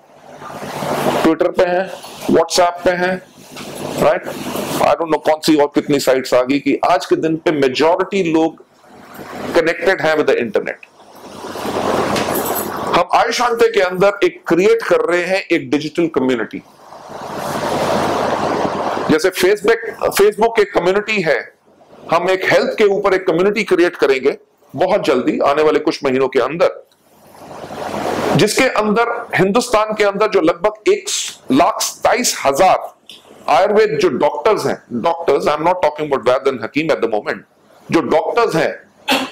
ट्विटर पे हैं, व्हाट्सएप पे हैं, राइट? आई डोंट नो कौन सी और कितनी साइट्स आ गई कि आज के दिन पे मेजॉरिटी लोग कनेक्टेड हैं विद द इंटरनेट. हम आयुष शांति के अंदर एक क्रिएट कर रहे हैं एक डिजिटल कम्युनिटी. जैसे फेसबुक एक कम्युनिटी है, हम एक हेल्थ के ऊपर एक कम्युनिटी क्रिएट करेंगे बहुत जल्दी आने वाले कुछ महीनों के अंदर, जिसके अंदर हिंदुस्तान के अंदर जो लगभग 1,27,000 आयुर्वेद जो डॉक्टर्स हैं, doctors, I am not talking about vaidya and hakim at the moment, जो डॉक्टर्स हैं,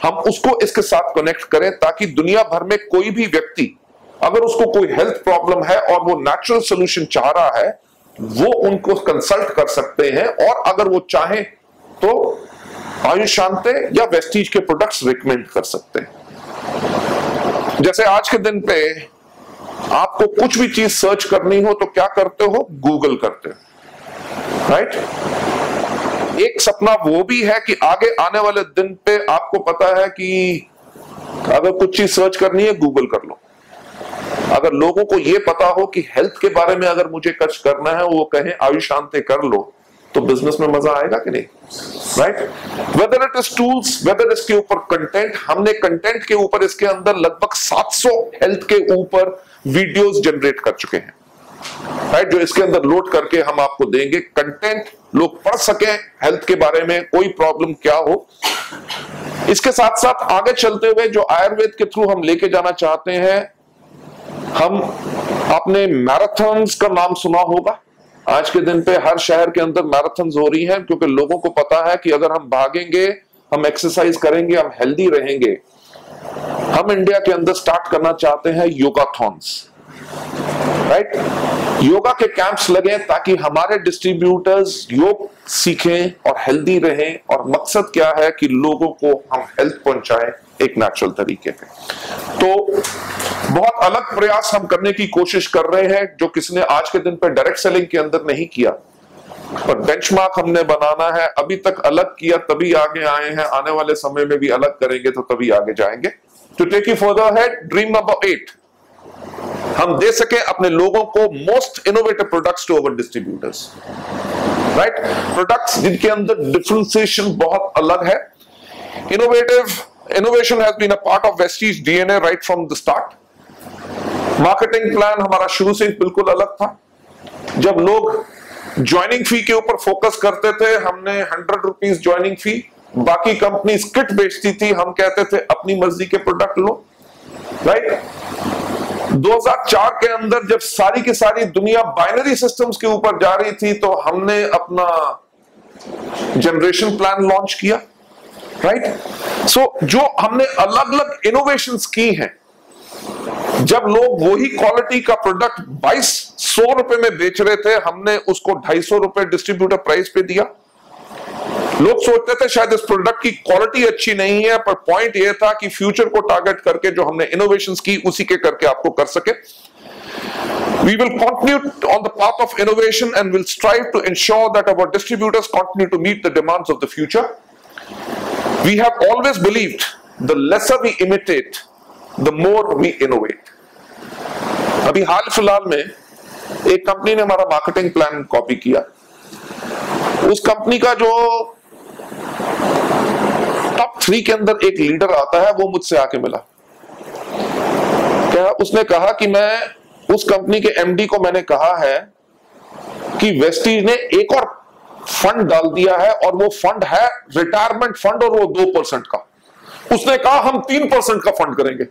हम उसको इसके साथ कनेक्ट करें ताकि दुनिया भर में कोई भी व्यक्ति अगर उसको कोई हेल्थ प्रॉब्लम है और वो नेचुरल सोल्यूशन चाह रहा है, वो उनको कंसल्ट कर सकते हैं, और अगर वो चाहें तो आयुष शांति या वेस्टीज के प्रोडक्ट्स रिकमेंड कर सकते हैं. जैसे आज के दिन पे आपको कुछ भी चीज सर्च करनी हो तो क्या करते हो? गूगल करते हो, राइट? एक सपना वो भी है कि आगे आने वाले दिन पे आपको पता है कि अगर कुछ चीज सर्च करनी है गूगल कर लो. अगर लोगों को ये पता हो कि हेल्थ के बारे में अगर मुझे कुछ करना है, वो कहें आयुष शांति कर लो, तो बिजनेस में मजा आएगा कि नहीं, right? Whether it is tools, whether इसके ऊपर कंटेंट, हमने कंटेंट के ऊपर इसके अंदर लगभग 700 हेल्थ के ऊपर वीडियोस जनरेट कर चुके हैं, राइट? जो इसके अंदर लोड करके हम आपको देंगे. कंटेंट लोग पढ़ सके हेल्थ के बारे में, कोई प्रॉब्लम क्या हो. इसके साथ साथ आगे चलते हुए जो आयुर्वेद के थ्रू हम लेके जाना चाहते हैं, हम अपने मैराथन्स का नाम सुना होगा. आज के दिन पे हर शहर के अंदर मैराथन्स हो रही हैं, क्योंकि लोगों को पता है कि अगर हम भागेंगे, हम एक्सरसाइज करेंगे, हम हेल्दी रहेंगे. हम इंडिया के अंदर स्टार्ट करना चाहते हैं योगाथॉन्स, राइट? योगा के कैंप्स लगे ताकि हमारे डिस्ट्रीब्यूटर्स योग सीखें और हेल्दी रहें, और मकसद क्या है कि लोगों को हम हेल्थ पहुंचाएं एक नेचुरल तरीके पे. तो बहुत अलग प्रयास हम करने की कोशिश कर रहे हैं, जो किसी ने आज के दिन पे डायरेक्ट सेलिंग के अंदर नहीं किया, पर बेंचमार्क हमने बनाना है. अभी तक अलग किया तभी आगे आए हैं, आने वाले समय में भी अलग करेंगे तो तभी आगे जाएंगे. To take you further head, dream number 8, हम दे सके अपने लोगों को most innovative products to our distributors, right? Products जिनके अंदर डिफरेंशिएशन बहुत अलग है. Innovation has been a part of Vestige DNA right from the start. Marketing plan हमारा शुरू से बिल्कुल अलग था. जब लोग ज्वाइनिंग फी के ऊपर फोकस करते थे, हमने 100 रुपीज ज्वाइनिंग फी बाकी कंपनी किट बेचती थी, हम कहते थे अपनी मर्जी के प्रोडक्ट लो, राइट। 2004 के अंदर जब सारी की सारी दुनिया बाइनरी सिस्टम्स के ऊपर जा रही थी, तो हमने अपना जनरेशन प्लान लॉन्च किया, राइट। सो जो हमने अलग अलग इनोवेशंस की हैं, जब लोग वही क्वालिटी का प्रोडक्ट 2200 रुपए में बेच रहे थे, हमने उसको 250 रुपए डिस्ट्रीब्यूटर प्राइस पे दिया। लोग सोचते थे शायद इस प्रोडक्ट की क्वालिटी अच्छी नहीं है, पर पॉइंट यह था कि फ्यूचर को टारगेट करके जो हमने इनोवेशंस की, उसी के करके आपको कर सके। We will continue on the path of innovation and will strive to ensure that our distributors continue to meet the demands of the future. We have always believed the lesser we imitate, the more we innovate. अभी हाल फिलहाल में एक company ने हमारा marketing plan copy किया। उस company का जो टॉप 3 के अंदर एक लीडर आता है, वो मुझसे आके मिला। क्या उसने कहा कि मैं उस कंपनी के एमडी को मैंने कहा है कि वेस्टीज ने एक और फंड डाल दिया है, और वो फंड है रिटायरमेंट फंड, और वो 2% का। उसने कहा हम 3% का फंड करेंगे,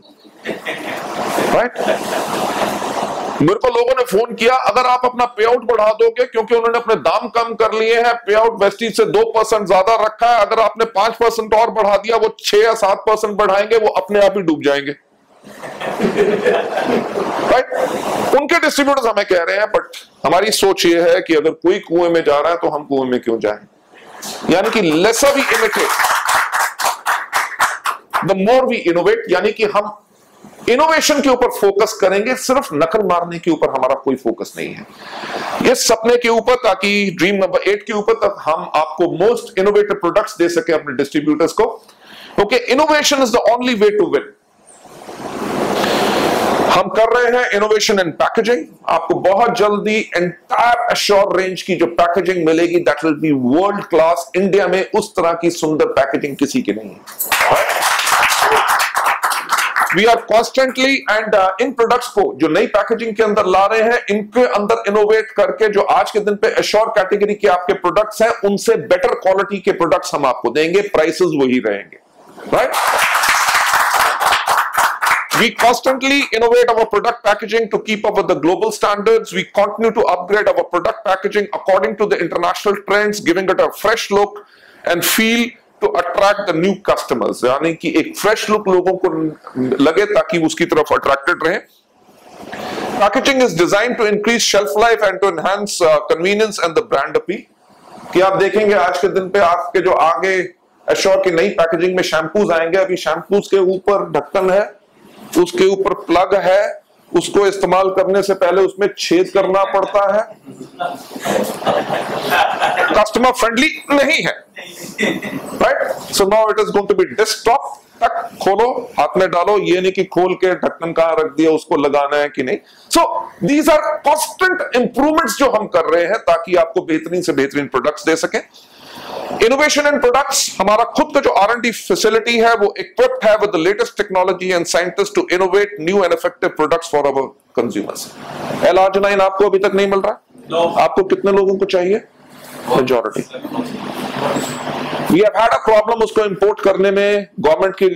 राइट। मेरे को लोगों ने फोन किया, अगर आप अपना पे आउट बढ़ा दोगे, क्योंकि उन्होंने अपने दाम कम कर लिए हैं, पे आउट वेस्टीज से 2% ज्यादा रखा है, अगर आपने 5% और बढ़ा दिया, वो 6 या 7% बढ़ाएंगे, वो अपने आप ही डूब जाएंगे, राइट। उनके डिस्ट्रीब्यूटर्स हमें कह रहे हैं, बट हमारी सोच ये है कि अगर कोई कुएं में जा रहा है तो हम कुएं में क्यों जाएं। यानी कि lesser we imitate the more we innovate, यानी कि हम इनोवेशन के ऊपर फोकस करेंगे, सिर्फ नकल मारने के ऊपर हमारा कोई फोकस नहीं है। इस सपने के ऊपर, ताकि ड्रीम नंबर 8 के ऊपर तक हम आपको मोस्ट इनोवेटिव प्रोडक्ट्स दे सके अपने डिस्ट्रीब्यूटर्स को। Okay, innovation is the only way to win. हम कर रहे हैं इनोवेशन इन पैकेजिंग। आपको बहुत जल्दी एंटायर एश्योर रेंज की जो पैकेजिंग मिलेगी, that will be world class. India में उस तरह की सुंदर पैकेजिंग किसी की नहीं है। We are constantly and in products को जो नई पैकेजिंग के अंदर ला रहे हैं, इनके अंदर इनोवेट करके जो आज के दिन पे एश्योर कैटेगरी के आपके प्रोडक्ट्स हैं, उनसे बेटर क्वालिटी के प्रोडक्ट्स हम आपको देंगे, प्राइसेस वही रहेंगे, right. We constantly innovate our product packaging to keep up with the global standards. We continue to upgrade our product packaging according to the international trends, giving it a fresh look and feel to attract the new customers. यानी कि एक fresh look लोगों को लगे ताकि उसकी तरफ attracted रहे। Packaging is designed to increase shelf life and to enhance convenience and the brand appeal. कि आप देखेंगे आज के दिन पे आपके जो आगे एश्योर की नई पैकेजिंग में शैम्पूज आएंगे, अभी शैम्पूज के ऊपर ढक्कन है, उसके ऊपर प्लग है, उसको इस्तेमाल करने से पहले उसमें छेद करना पड़ता है, कस्टमर फ्रेंडली नहीं है, right. So now it is going to be desktop, तक खोलो, हाथ में डालो, ये नहीं कि खोल के ढक्कन कहां रख दिया, उसको लगाना है कि नहीं। So these are constant improvements जो हम कर रहे हैं, ताकि आपको बेहतरीन से बेहतरीन प्रोडक्ट्स दे सकें। इनोवेशन इन प्रोडक्ट्स, हमारा खुद का जो R&D फैसिलिटी है, वो इक्विप्ड है with the latest technology and scientist to innovate new and effective products for our consumers. L-arginine आपको अभी तक नहीं मिल रहा? No. आपको कितने लोगों को चाहिए? Majority. We have had a problem उसको इंपोर्ट करने में। गवर्नमेंट की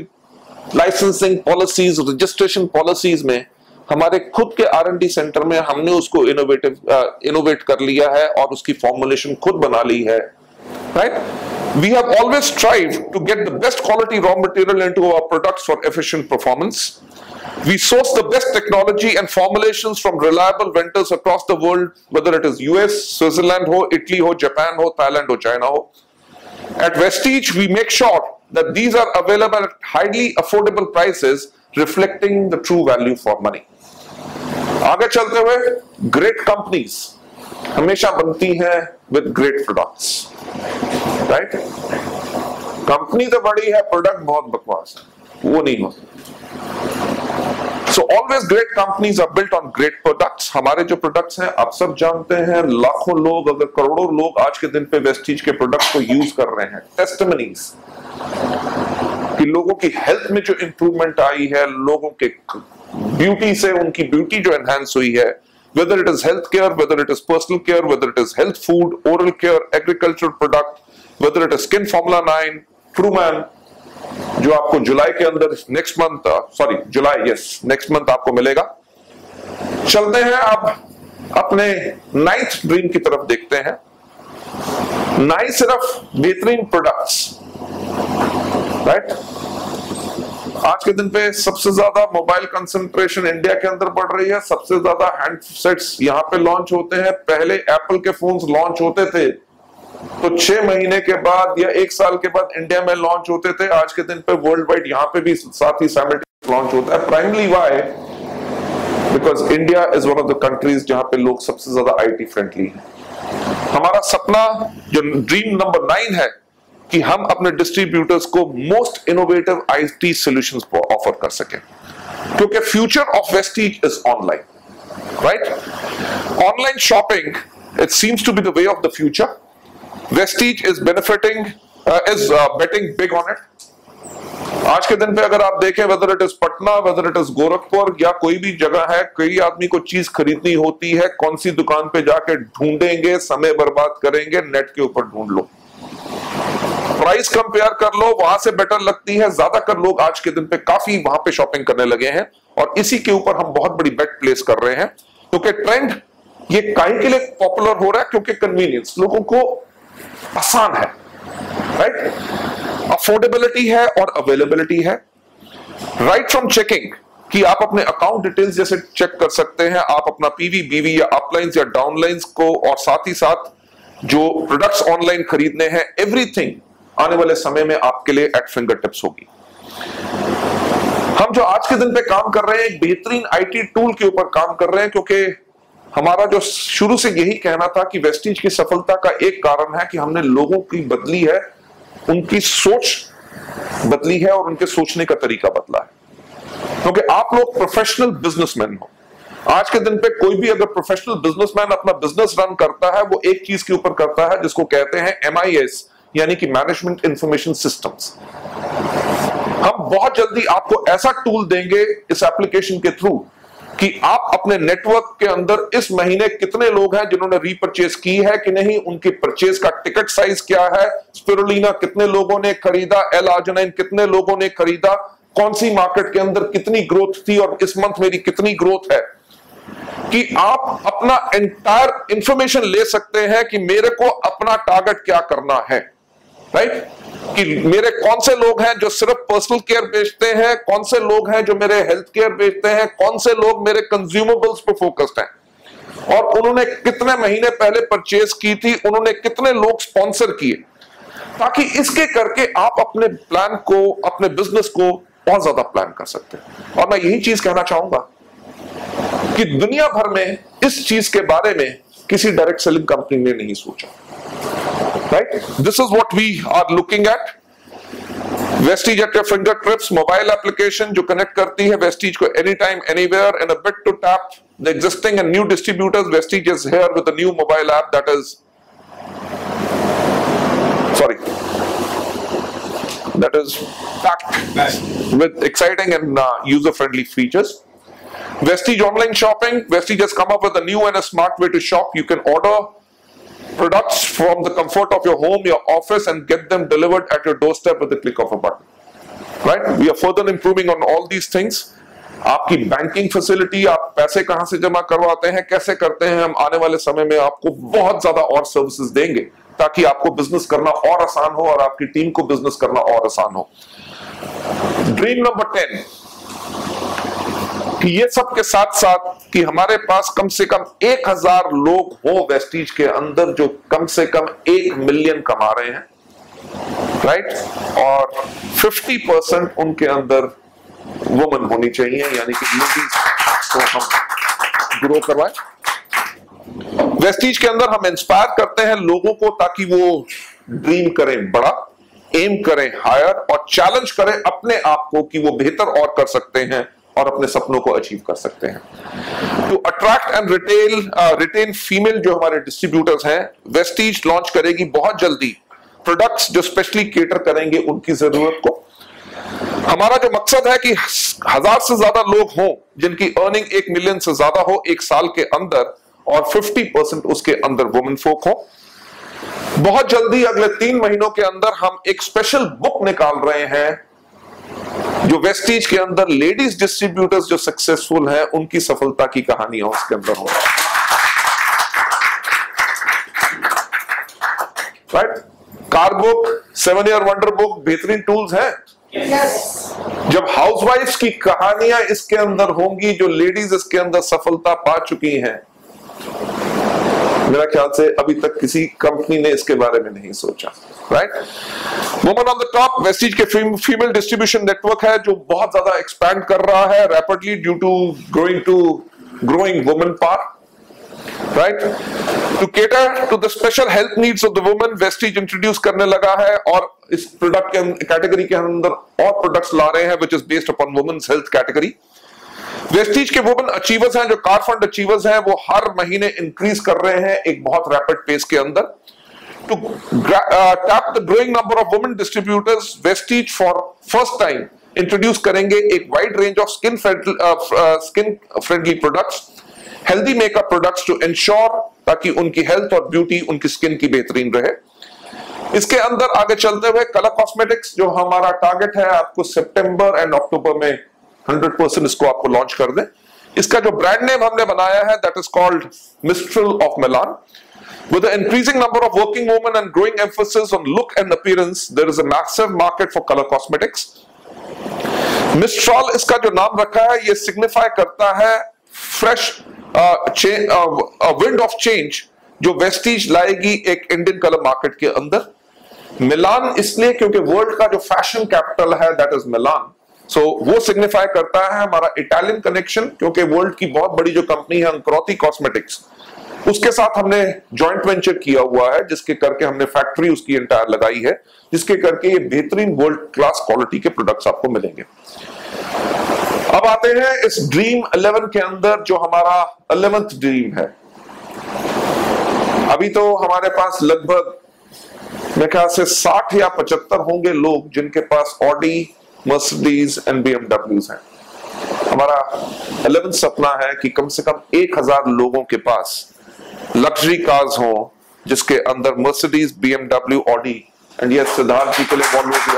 लाइसेंसिंग पॉलिसीज, रजिस्ट्रेशन पॉलिसीज में हमारे खुद के R&D सेंटर में हमने उसको इनोवेट कर लिया है और उसकी फॉर्मुलेशन खुद बना ली है, right? We have always strived to get the best quality raw material into our products for efficient performance. We source the best technology and formulations from reliable vendors across the world, whether it is US, Switzerland ho, Italy ho, Japan ho, Thailand ho, China ho. At Vestige, we make sure that these are available at highly affordable prices, reflecting the true value for money. आगे चलते हुए, great companies हमेशा बनती हैं with great products, right? Company तो बड़ी है, product बहुत बकवास है, वो नहीं होता। So always great companies are built on great products. हमारे जो प्रोडक्ट्स हैं आप सब जानते हैं, लाखों लोग, अगर करोड़ों लोग आज के दिन पे वेस्टीज के प्रोडक्ट्स को यूज कर रहे हैं। टेस्टिमनीज कि लोगों की हेल्थ में जो इंप्रूवमेंट आई है, लोगों के ब्यूटी से उनकी ब्यूटी जो एनहांस हुई है, whether it is healthcare, whether it is personal care, whether it is health food, oral care, agricultural product, whether it is skin formula 9, Trueman जो आपको जुलाई के अंदर नेक्स्ट मंथ आपको मिलेगा। चलते हैं अब अपने 9th ड्रीम की तरफ देखते हैं। नहीं सिर्फ बेहतरीन प्रोडक्ट्स, राइट? आज के दिन पे सबसे ज्यादा मोबाइल कंसंट्रेशन इंडिया के अंदर बढ़ रही है, सबसे ज्यादा हैंडसेट्स यहां पे लॉन्च होते हैं। पहले एप्पल के फोन्स लॉन्च होते थे तो 6 महीने के बाद या 1 साल के बाद इंडिया में लॉन्च होते थे। आज के दिन पे वर्ल्ड वाइड यहां पे भी साथ ही साइमल्टेनियस लॉन्च होता है। Primary why? Because India is one of the countries जहां पे लोग सबसे ज्यादा आईटी फ्रेंडली है। हमारा सपना जो ड्रीम नंबर 9 है कि हम अपने डिस्ट्रीब्यूटर्स को most innovative IT solutions offer कर सकें, क्योंकि future of Vestige is online, right? Online shopping, it seems to be the way of the future. Vestige is benefiting, is betting big on it. आज के दिन पे अगर आप देखें, whether it is Patna, whether it is Gorakhpur या कोई भी जगह है, कोई आदमी को चीज खरीदनी होती है, कौन सी दुकान पे जाके ढूंढेंगे, समय बर्बाद करेंगे, नेट के ऊपर ढूंढ लो, प्राइस कंपेयर कर लो, वहां से बेटर लगती है। ज्यादातर लोग आज के दिन पे काफी वहां पे शॉपिंग करने लगे हैं और इसी के ऊपर हम बहुत बड़ी बेट प्लेस कर रहे हैं, क्योंकि ट्रेंड ये काहे के लिए पॉपुलर हो रहा है? क्योंकि कन्वीनियंस, लोगों को आसान है, राइट? अफोर्डेबिलिटी है और अवेलेबिलिटी है। राइट फ्रॉम चेकिंग कि आप अपने अकाउंट डिटेल्स जैसे चेक कर सकते हैं, आप अपना पीवी, बीवी या अपलाइंस या डाउनलाइंस को, और साथ ही साथ जो प्रोडक्ट्स ऑनलाइन खरीदने हैं, एवरीथिंग आने वाले समय में आपके लिए एट फिंगर टिप्स होगी। हम जो आज के दिन पे काम कर रहे हैं, एक बेहतरीन आईटी टूल के ऊपर काम कर रहे हैं, क्योंकि हमारा जो शुरू से यही कहना था कि वेस्टीज की सफलता का एक कारण है कि हमने लोगों की बदली है, उनकी सोच बदली है और उनके सोचने का तरीका बदला है। क्योंकि आप लोग प्रोफेशनल बिजनेसमैन हो। आज के दिन पे कोई भी अगर प्रोफेशनल बिजनेसमैन अपना बिजनेस रन करता है, वो एक चीज के ऊपर करता है जिसको कहते हैं MIS, यानी कि मैनेजमेंट इंफॉर्मेशन सिस्टम्स। हम बहुत जल्दी आपको ऐसा टूल देंगे इस एप्लीकेशन के थ्रू कि आप अपने नेटवर्क के अंदर इस महीने कितने लोग हैं जिन्होंने रीपरचेज की है कि नहीं, उनकी परचेज का टिकट साइज क्या है, स्पिरुलिना कितने लोगों ने खरीदा, L-arginine कितने लोगों ने खरीदा, कौन सी मार्केट के अंदर कितनी ग्रोथ थी और इस मंथ मेरी कितनी ग्रोथ है, कि आप अपना एंटायर इंफॉर्मेशन ले सकते हैं कि मेरे को अपना टारगेट क्या करना है, राइट? कि मेरे कौन से लोग हैं जो सिर्फ पर्सनल केयर बेचते हैं, कौन से लोग हैं जो मेरे हेल्थ केयर बेचते हैं, कौन से लोग मेरे कंज्यूमेबल्स पर फोकस्ड हैं, और उन्होंने कितने महीने पहले परचेज की थी, उन्होंने कितने लोग स्पॉन्सर किए, ताकि इसके करके आप अपने प्लान को, अपने बिजनेस को बहुत ज्यादा प्लान कर सकते हैं। और मैं यही चीज कहना चाहूंगा कि दुनिया भर में इस चीज के बारे में किसी डायरेक्ट सेलिंग कंपनी ने नहीं सोचा, right? This is what we are looking at. Vestige at your finger tips mobile application जो कनेक्ट करती है वेस्टीज को any time anywhere in a bit to tap the existing and new distributors. Vestige is here with a new mobile app that is packed with exciting and user-friendly features. Vestige online shopping. Vestige has come up with a new and a smart way to shop. You can order products from the comfort of your home, your office, and get them delivered at your doorstep with the click of a button. Right? We are further improving on all these things. आपकी banking facility, आप पैसे कहां से जमा करवाते हैं, कैसे करते हैं, हम आने वाले समय में आपको बहुत ज्यादा और सर्विसेज देंगे ताकि आपको बिजनेस करना और आसान हो और आपकी टीम को बिजनेस करना और आसान हो। ड्रीम नंबर 10 कि ये सब के साथ साथ कि हमारे पास कम से कम 1000 लोग हो वेस्टीज के अंदर जो कम से कम 1 मिलियन कमा रहे हैं, राइट? और 50% उनके अंदर वुमन होनी चाहिए, यानी कि लेडीज को हम ग्रो करवाएं। वेस्टीज के अंदर हम इंस्पायर करते हैं लोगों को ताकि वो ड्रीम करें बड़ा, एम करें हायर और चैलेंज करें अपने आप को कि वो बेहतर और कर सकते हैं और अपने सपनों को अचीव कर सकते हैं। To attract and retain female जो हमारे डिस्ट्रीब्यूटर्स हैं, वेस्टीज लॉन्च करेगी बहुत जल्दी प्रोडक्ट्स जो स्पेशली केटर करेंगे उनकी जरूरत को। हमारा जो मकसद है कि 1000 से ज्यादा लोग हों जिनकी अर्निंग 1 मिलियन से ज्यादा हो 1 साल के अंदर और 50% उसके अंदर वुमेन फोक हो। बहुत जल्दी अगले 3 महीनों के अंदर हम एक स्पेशल बुक निकाल रहे हैं जो वेस्टीज के अंदर लेडीज डिस्ट्रीब्यूटर्स जो सक्सेसफुल हैं उनकी सफलता की कहानियां उसके अंदर हो। Right, car book, 7 year wonder book बेहतरीन टूल्स हैं। जब हाउसवाइफ्स की कहानियां इसके अंदर होंगी, जो लेडीज इसके अंदर सफलता पा चुकी हैं, मेरा ख्याल से अभी तक किसी कंपनी ने इसके बारे में नहीं सोचा। Right, women on the top Vestige के फीमेल डिस्ट्रीब्यूशन नेटवर्क है जो बहुत ज्यादा एक्सपैंड कर रहा है rapidly due to growing women power. Right, to cater to the special health needs of the women Vestige introduce करने लगा है और इस प्रोडक्ट के कैटेगरी के अंदर और प्रोडक्ट्स ला रहे हैं which is based upon women's health category. Vestige के वुमेन अचीवर्स हैं जो कार फंड अचीवर्स हैं वो हर महीने इंक्रीज कर रहे हैं एक बहुत रैपिड पेस के अंदर। To tap the growing number of women distributors Vestige for first time introduce करेंगे एक wide range of skin friendly products, healthy makeup products to ensure ताकि उनकी हेल्थ और ब्यूटी उनकी स्किन की बेहतरीन रहे। इसके अंदर आगे चलते हुए कलर कॉस्मेटिक्स जो हमारा टारगेट है आपको सितंबर एंड अक्टूबर में 100% इसको आपको लॉन्च कर दें। इसका जो ब्रांड नेम हमने बनाया है that is called mistral of Milan. With the increasing number of working women and growing emphasis on look and appearance, there is a massive market for color cosmetics. Mistral इसका जो नाम रखा है ये signify करता है फ्रेश विंड ऑफ चेंज जो Vestige लाएगी एक इंडियन कलर मार्केट के अंदर। मिलान इसलिए क्योंकि वर्ल्ड का जो फैशन कैपिटल है दैट इज मिलान, सो वो सिग्निफाई करता है हमारा इटालियन कनेक्शन क्योंकि वर्ल्ड की बहुत बड़ी जो कंपनी है अंक्रोती कॉस्मेटिक्स उसके साथ हमने जॉइंट वेंचर किया हुआ है जिसके करके हमने फैक्ट्री उसकी एंटायर लगाई है जिसके करके ये बेहतरीन वर्ल्ड क्लास क्वालिटी के प्रोडक्ट्स आपको मिलेंगे। अब आते हैं इस ड्रीम 11 के अंदर जो हमारा 11th ड्रीम है। अभी तो हमारे पास लगभग मेरे ख्याल से 60 या 75 होंगे लोग जिनके पास ऑडी, मर्सिडीज एंड बीएमडब्ल्यूज हैं। हमारा 11th सपना है कि कम से कम 1000 लोगों के पास लग्जरी कार्स हो जिसके अंदर Mercedes, BMW, Audi and yes Siddharth ji के लिए वॉल्वो भी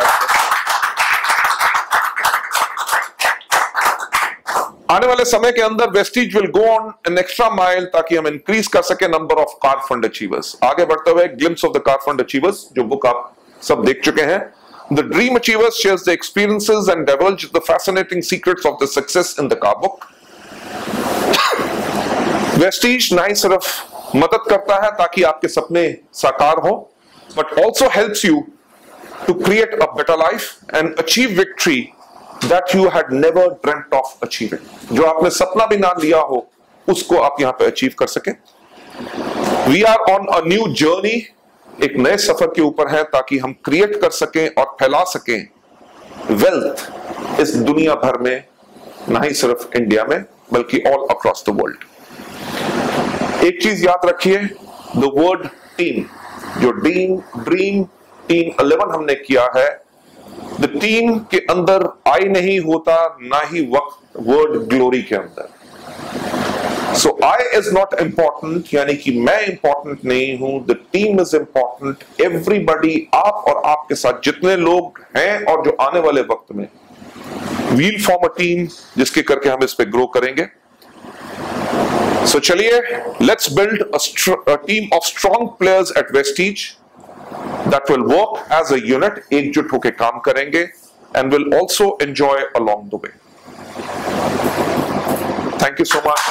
आने वाले समय के अंदर Vestige will go on an extra mile ताकि हम इंक्रीज कर सके number of car fund achievers. आगे बढ़ते हुए glimpse of the car fund achievers जो बुक आप सब देख चुके हैं। The Dream Achievers shares the experiences and divulge the fascinating secrets of the success in the car book. Vestige ना ही सिर्फ मदद करता है ताकि आपके सपने साकार हो, but also helps you to create a better life and achieve victory that you had never dreamt of achieving. जो आपने सपना भी ना लिया हो, उसको आप यहाँ पे अचीव कर सके। We are on a new journey. एक नए सफर के ऊपर है ताकि हम क्रिएट कर सकें और फैला सकें वेल्थ इस दुनिया भर में, ना ही सिर्फ इंडिया में बल्कि ऑल अक्रॉस द वर्ल्ड। एक चीज याद रखिए, द वर्ड टीम, जो ड्रीम टीम 11 हमने किया है, द टीम के अंदर आई नहीं होता ना ही वक्त वर्ड ग्लोरी के अंदर। So I is not important, यानी कि मैं important नहीं हूं, the team is important, everybody, आप और आपके साथ जितने लोग हैं और जो आने वाले वक्त में we'll form a team जिसके करके हम इस पे ग्रो करेंगे। So चलिए, let's build a team of strong players at Vestige that will work as a unit, एकजुट होके काम करेंगे and will also enjoy along the way. Thank you so much.